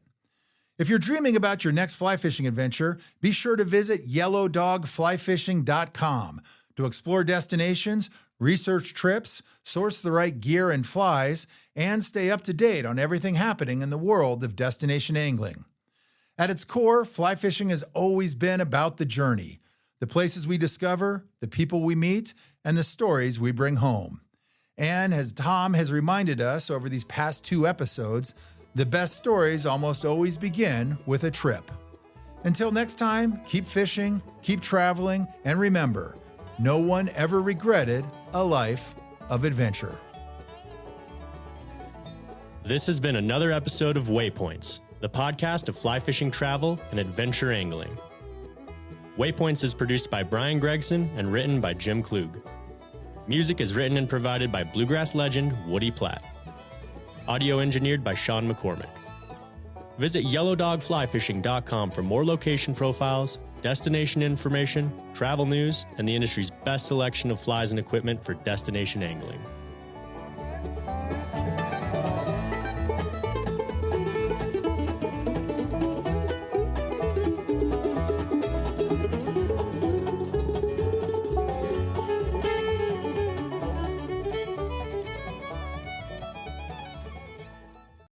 If you're dreaming about your next fly fishing adventure, be sure to visit yellowdogflyfishing.com to explore destinations, research trips, source the right gear and flies, and stay up to date on everything happening in the world of destination angling. At its core, fly fishing has always been about the journey, the places we discover, the people we meet, and the stories we bring home. And as Tom has reminded us over these past 2 episodes, the best stories almost always begin with a trip. Until next time, keep fishing, keep traveling, and remember, no one ever regretted a life of adventure. This has been another episode of Waypoints, the podcast of fly fishing travel and adventure angling. Waypoints is produced by Brian Gregson and written by Jim Klug. Music is written and provided by bluegrass legend Woody Platt. Audio engineered by Sean McCormick. Visit yellowdogflyfishing.com for more location profiles, destination information, travel news, and the industry's best selection of flies and equipment for destination angling.